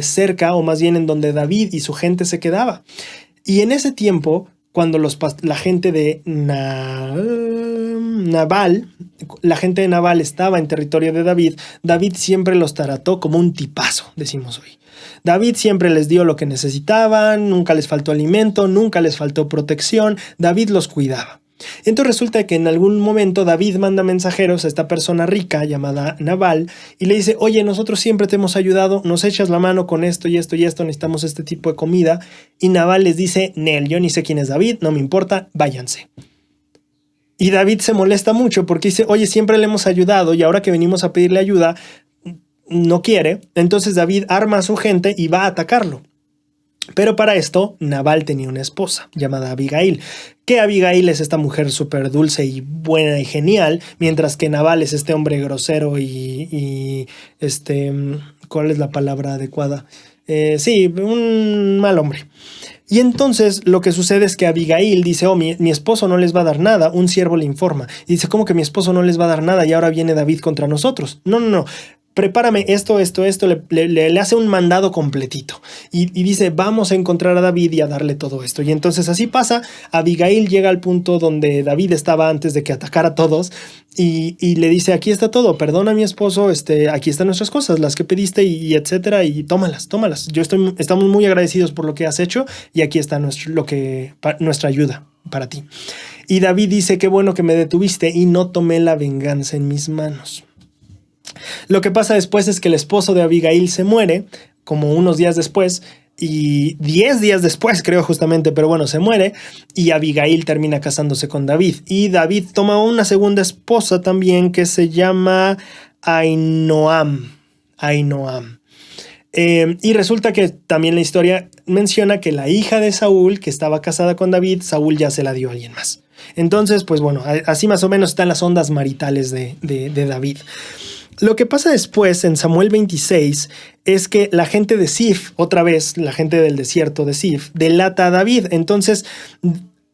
cerca o más bien en donde David y su gente se quedaba. Y en ese tiempo, cuando la gente de Nabal estaba en territorio de David, David siempre los trató como un tipazo, decimos hoy. David siempre les dio lo que necesitaban, nunca les faltó alimento, nunca les faltó protección, David los cuidaba. Entonces resulta que en algún momento David manda mensajeros a esta persona rica llamada Nabal y le dice: oye, nosotros siempre te hemos ayudado, nos echas la mano con esto y esto y esto, necesitamos este tipo de comida. Y Nabal les dice: Nel, yo ni sé quién es David, no me importa, váyanse. Y David se molesta mucho porque dice: oye, siempre le hemos ayudado y ahora que venimos a pedirle ayuda, no quiere. Entonces David arma a su gente y va a atacarlo. Pero para esto, Nabal tenía una esposa llamada Abigail, que Abigail es esta mujer súper dulce y buena y genial, mientras que Nabal es este hombre grosero y ¿cuál es la palabra adecuada? Sí, un mal hombre. Y entonces lo que sucede es que Abigail dice, oh, mi esposo no les va a dar nada. Un siervo le informa. Y dice, ¿cómo que mi esposo no les va a dar nada y ahora viene David contra nosotros? No, no, no. Prepárame esto. Le hace un mandado completito. Y dice, vamos a encontrar a David y a darle todo esto. Y entonces así pasa. Abigail llega al punto donde David estaba antes de que atacara a todos. Y le dice, aquí está todo. Perdona a mi esposo. Aquí están nuestras cosas, las que pediste y etcétera. Y tómalas. Estamos muy agradecidos por lo que has hecho. Y aquí está nuestra ayuda para ti. Y David dice, qué bueno que me detuviste y no tomé la venganza en mis manos. Lo que pasa después es que el esposo de Abigail se muere, como unos días después, y 10 días después creo justamente, pero bueno, se muere, y Abigail termina casándose con David. Y David toma una segunda esposa también que se llama Ahinoam. Y resulta que también la historia menciona que la hija de Saúl, que estaba casada con David, Saúl ya se la dio a alguien más. Entonces, pues bueno, así más o menos están las ondas maritales de David. Lo que pasa después, en Samuel 26, es que la gente de Sif, otra vez, la gente del desierto de Sif, delata a David. Entonces,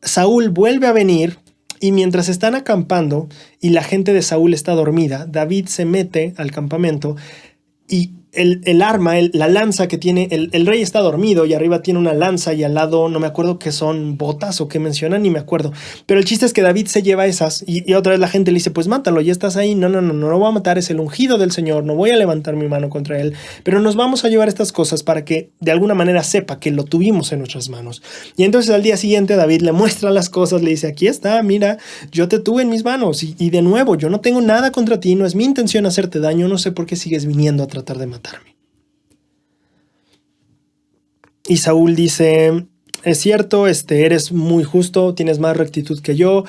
Saúl vuelve a venir y mientras están acampando y la gente de Saúl está dormida, David se mete al campamento y el arma, la lanza que tiene, el rey está dormido y arriba tiene una lanza y al lado no me acuerdo qué son botas o qué mencionan, ni me acuerdo. Pero el chiste es que David se lleva esas y otra vez la gente le dice, pues mátalo, ya estás ahí. No lo voy a matar, es el ungido del Señor, no voy a levantar mi mano contra él. Pero nos vamos a llevar estas cosas para que de alguna manera sepa que lo tuvimos en nuestras manos. Y entonces al día siguiente David le muestra las cosas, le dice, aquí está, mira, yo te tuve en mis manos y de nuevo, yo no tengo nada contra ti, no es mi intención hacerte daño, no sé por qué sigues viniendo a tratar de matarme. Y Saúl dice, es cierto, eres muy justo, tienes más rectitud que yo,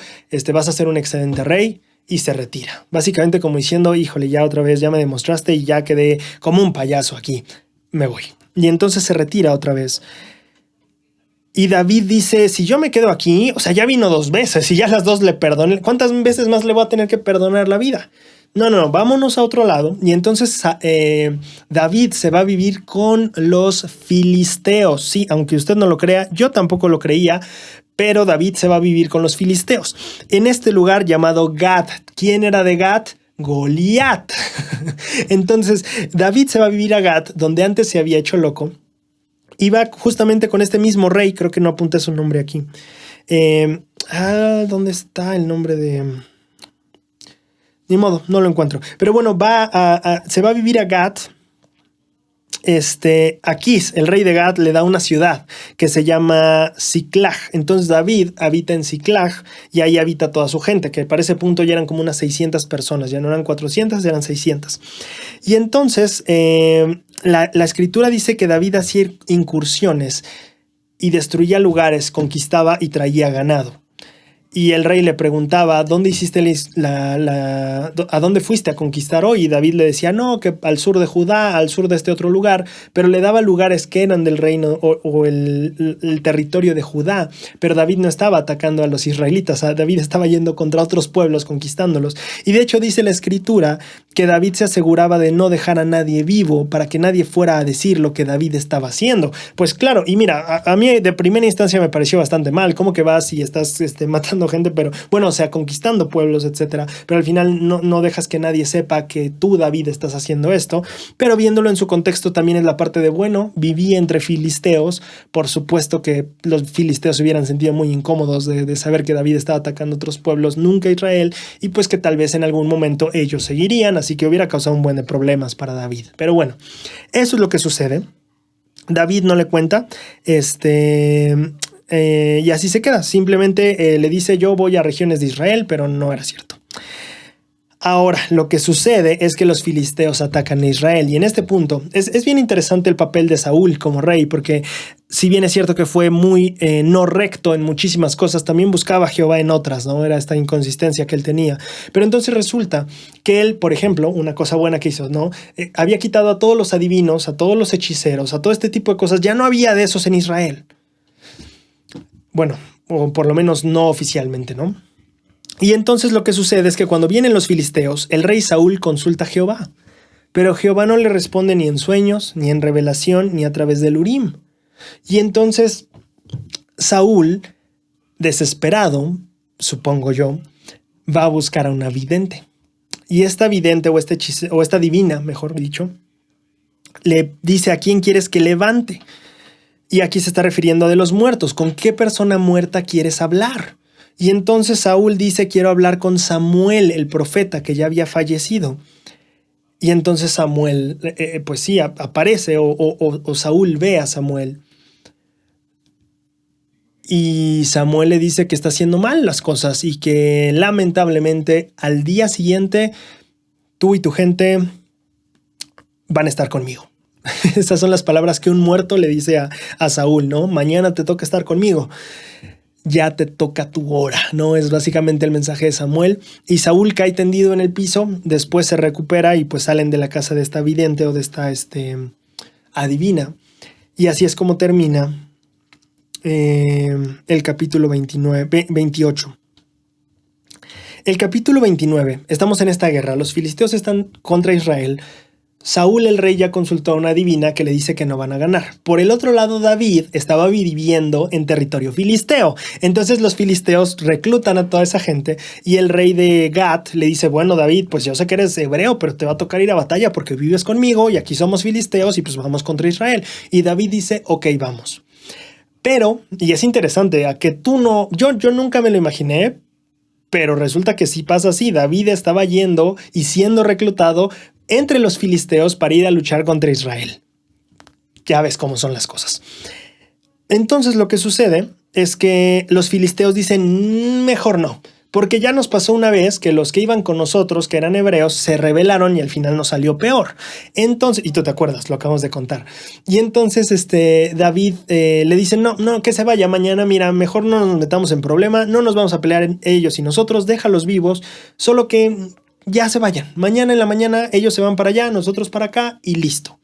vas a ser un excelente rey, y se retira. Básicamente como diciendo, híjole, ya otra vez, ya me demostraste y ya quedé como un payaso aquí, me voy. Y entonces se retira otra vez. Y David dice, si yo me quedo aquí, o sea, ya vino 2 veces y ya las 2 le perdoné, ¿cuántas veces más le voy a tener que perdonar la vida? No, vámonos a otro lado. Y entonces David se va a vivir con los filisteos. Sí, aunque usted no lo crea, yo tampoco lo creía, pero David se va a vivir con los filisteos. En este lugar llamado Gat. ¿Quién era de Gat? Goliat. Entonces David se va a vivir a Gat, donde antes se había hecho loco. Iba justamente con este mismo rey, creo que no apunté su nombre aquí. ¿Dónde está el nombre de...? Ni modo, no lo encuentro. Pero bueno, se va a vivir a Gat. Aquis, el rey de Gat, le da una ciudad que se llama Ziklag. Entonces David habita en Ziklag y ahí habita toda su gente, que para ese punto ya eran como unas 600 personas. Ya no eran 400, eran 600. Y entonces la escritura dice que David hacía incursiones y destruía lugares, conquistaba y traía ganado. Y el rey le preguntaba, ¿dónde hiciste ¿a dónde fuiste a conquistar hoy? Y David le decía, no, que al sur de Judá, al sur de este otro lugar, pero le daba lugares que eran del reino o el territorio de Judá. Pero David no estaba atacando a los israelitas, David estaba yendo contra otros pueblos, conquistándolos. Y de hecho dice la escritura que David se aseguraba de no dejar a nadie vivo para que nadie fuera a decir lo que David estaba haciendo. Pues claro, y mira, a mí de primera instancia me pareció bastante mal. ¿Cómo que vas y estás matando gente? Pero bueno, o sea, conquistando pueblos, etcétera. Pero al final no dejas que nadie sepa que tú, David, estás haciendo esto. Pero viéndolo en su contexto también es la parte de, bueno, viví entre filisteos. Por supuesto que los filisteos se hubieran sentido muy incómodos de saber que David estaba atacando otros pueblos, nunca Israel, y pues que tal vez en algún momento ellos seguirían, así que hubiera causado un buen de problemas para David. Pero bueno, eso es lo que sucede. David no le cuenta, y así se queda. Simplemente le dice, yo voy a regiones de Israel, pero no era cierto. Ahora, lo que sucede es que los filisteos atacan a Israel y en este punto es bien interesante el papel de Saúl como rey, porque si bien es cierto que fue muy no recto en muchísimas cosas, también buscaba a Jehová en otras, ¿no? Era esta inconsistencia que él tenía. Pero entonces resulta que él, por ejemplo, una cosa buena que hizo, ¿no? Había quitado a todos los adivinos, a todos los hechiceros, a todo este tipo de cosas. Ya no había de esos en Israel. Bueno, o por lo menos no oficialmente, ¿no? Y entonces lo que sucede es que cuando vienen los filisteos, el rey Saúl consulta a Jehová. Pero Jehová no le responde ni en sueños, ni en revelación, ni a través del Urim. Y entonces Saúl, desesperado, supongo yo, va a buscar a una vidente. Y esta vidente o esta divina, mejor dicho, le dice: ¿a quién quieres que levante? Y aquí se está refiriendo a de los muertos. ¿Con qué persona muerta quieres hablar? Y entonces Saúl dice: quiero hablar con Samuel, el profeta que ya había fallecido. Y entonces Samuel, pues sí, aparece o Saúl ve a Samuel. Y Samuel le dice que está haciendo mal las cosas y que lamentablemente al día siguiente tú y tu gente van a estar conmigo. Esas son las palabras que un muerto le dice a Saúl, ¿no? Mañana te toca estar conmigo. Ya te toca tu hora, ¿no? Es básicamente el mensaje de Samuel. Y Saúl cae tendido en el piso, después se recupera y pues salen de la casa de esta vidente o de esta adivina. Y así es como termina el capítulo 28. El capítulo 29, estamos en esta guerra, los filisteos están contra Israel. Saúl el rey ya consultó a una adivina que le dice que no van a ganar. Por el otro lado, David estaba viviendo en territorio filisteo. Entonces los filisteos reclutan a toda esa gente y el rey de Gat le dice: bueno, David, pues yo sé que eres hebreo, pero te va a tocar ir a batalla porque vives conmigo y aquí somos filisteos y pues vamos contra Israel. Y David dice: ok, vamos. Pero, y es interesante, a que tú no, yo nunca me lo imaginé, pero resulta que sí pasa así. David estaba yendo y siendo reclutado entre los filisteos para ir a luchar contra Israel. Ya ves cómo son las cosas. Entonces lo que sucede es que los filisteos dicen: mejor no, porque ya nos pasó una vez que los que iban con nosotros, que eran hebreos, se rebelaron y al final nos salió peor. Entonces, y tú te acuerdas, lo acabamos de contar. Y entonces David le dice: no, que se vaya mañana, mira, mejor no nos metamos en problema, no nos vamos a pelear ellos y nosotros, déjalos vivos, solo que ya se vayan. Mañana en la mañana ellos se van para allá, nosotros para acá y listo.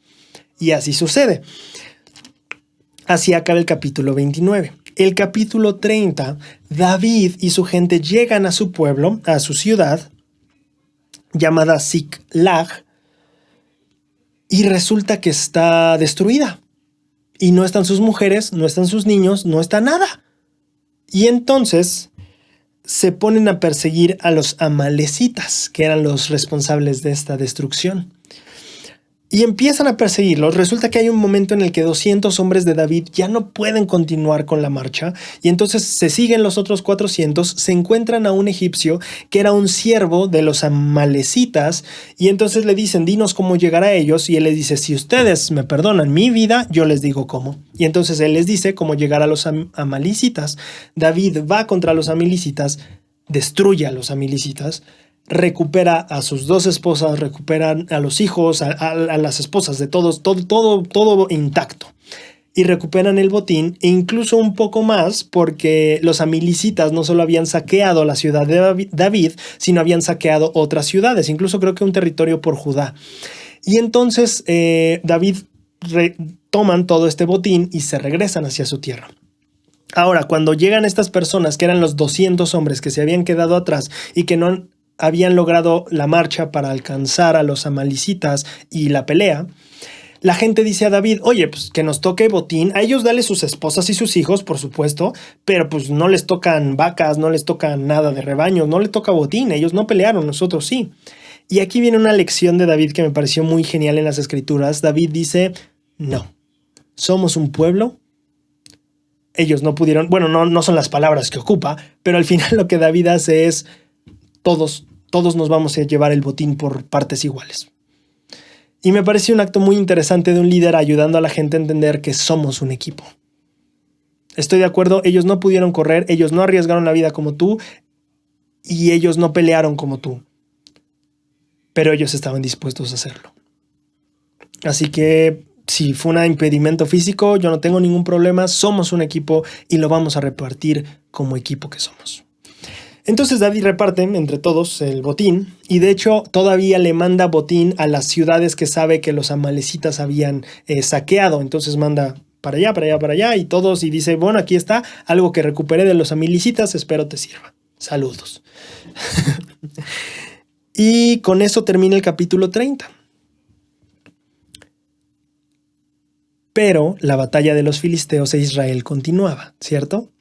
Y así sucede. Así acaba el capítulo 29. El capítulo 30, David y su gente llegan a su pueblo, a su ciudad, llamada Ziklag, y resulta que está destruida. Y no están sus mujeres, no están sus niños, no está nada. Y entonces se ponen a perseguir a los amalecitas, que eran los responsables de esta destrucción. Y empiezan a perseguirlos. Resulta que hay un momento en el que 200 hombres de David ya no pueden continuar con la marcha. Y entonces se siguen los otros 400. Se encuentran a un egipcio que era un siervo de los amalecitas. Y entonces le dicen: dinos cómo llegar a ellos. Y él les dice: si ustedes me perdonan mi vida, yo les digo cómo. Y entonces él les dice cómo llegar a los amalecitas. David va contra los amalecitas, destruye a los amalecitas, recupera a sus 2 esposas, recuperan a los hijos, a las esposas de todos, todo intacto. Y recuperan el botín e incluso un poco más, porque los amalecitas no solo habían saqueado la ciudad de David, sino habían saqueado otras ciudades, incluso creo que un territorio por Judá. Y entonces David toman todo este botín y se regresan hacia su tierra. Ahora, cuando llegan estas personas, que eran los 200 hombres que se habían quedado atrás y que no habían logrado la marcha para alcanzar a los amalecitas y la pelea, la gente dice a David: oye, pues que nos toque botín, a ellos dale sus esposas y sus hijos, por supuesto, pero pues no les tocan vacas, no les tocan nada de rebaños, no les toca botín, ellos no pelearon, nosotros sí. Y aquí viene una lección de David que me pareció muy genial en las escrituras. David dice: no, somos un pueblo. Ellos no pudieron, bueno, no son las palabras que ocupa, pero al final lo que David hace es: todos nos vamos a llevar el botín por partes iguales. Y me pareció un acto muy interesante de un líder ayudando a la gente a entender que somos un equipo. Estoy de acuerdo, ellos no pudieron correr, ellos no arriesgaron la vida como tú y ellos no pelearon como tú, pero ellos estaban dispuestos a hacerlo. Así que si fue un impedimento físico, yo no tengo ningún problema, somos un equipo y lo vamos a repartir como equipo que somos. Entonces David reparte entre todos el botín y de hecho todavía le manda botín a las ciudades que sabe que los amalecitas habían saqueado. Entonces manda para allá y todos, y dice: bueno, aquí está algo que recuperé de los amalecitas, espero te sirva. Saludos. Y con eso termina el capítulo 30. Pero la batalla de los filisteos e Israel continuaba, ¿cierto?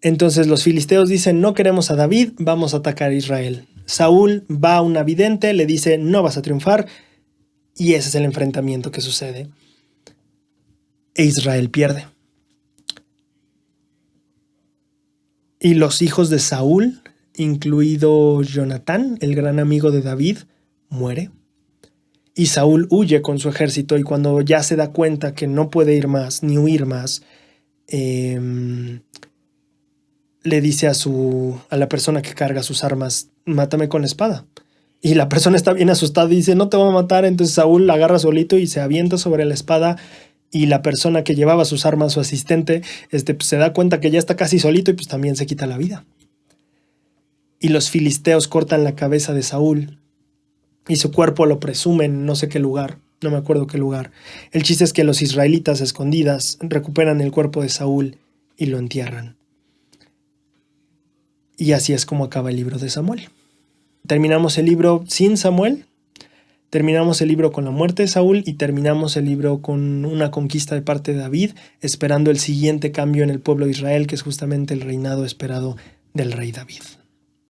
Entonces los filisteos dicen, no queremos a David, vamos a atacar a Israel. Saúl va a un vidente, le dice, no vas a triunfar, y ese es el enfrentamiento que sucede. E Israel pierde. Y los hijos de Saúl, incluido Jonatán, el gran amigo de David, muere. Y Saúl huye con su ejército, y cuando ya se da cuenta que no puede ir más, ni huir más, le dice a la persona que carga sus armas, mátame con la espada. Y la persona está bien asustada y dice, no te voy a matar. Entonces Saúl la agarra solito y se avienta sobre la espada, y la persona que llevaba sus armas, su asistente, pues, se da cuenta que ya está casi solito y pues también se quita la vida. Y los filisteos cortan la cabeza de Saúl y su cuerpo lo presumen en no sé qué lugar, no me acuerdo qué lugar. El chiste es que los israelitas, a escondidas, recuperan el cuerpo de Saúl y lo entierran. Y así es como acaba el libro de Samuel. Terminamos el libro sin Samuel, terminamos el libro con la muerte de Saúl y terminamos el libro con una conquista de parte de David, esperando el siguiente cambio en el pueblo de Israel, que es justamente el reinado esperado del rey David.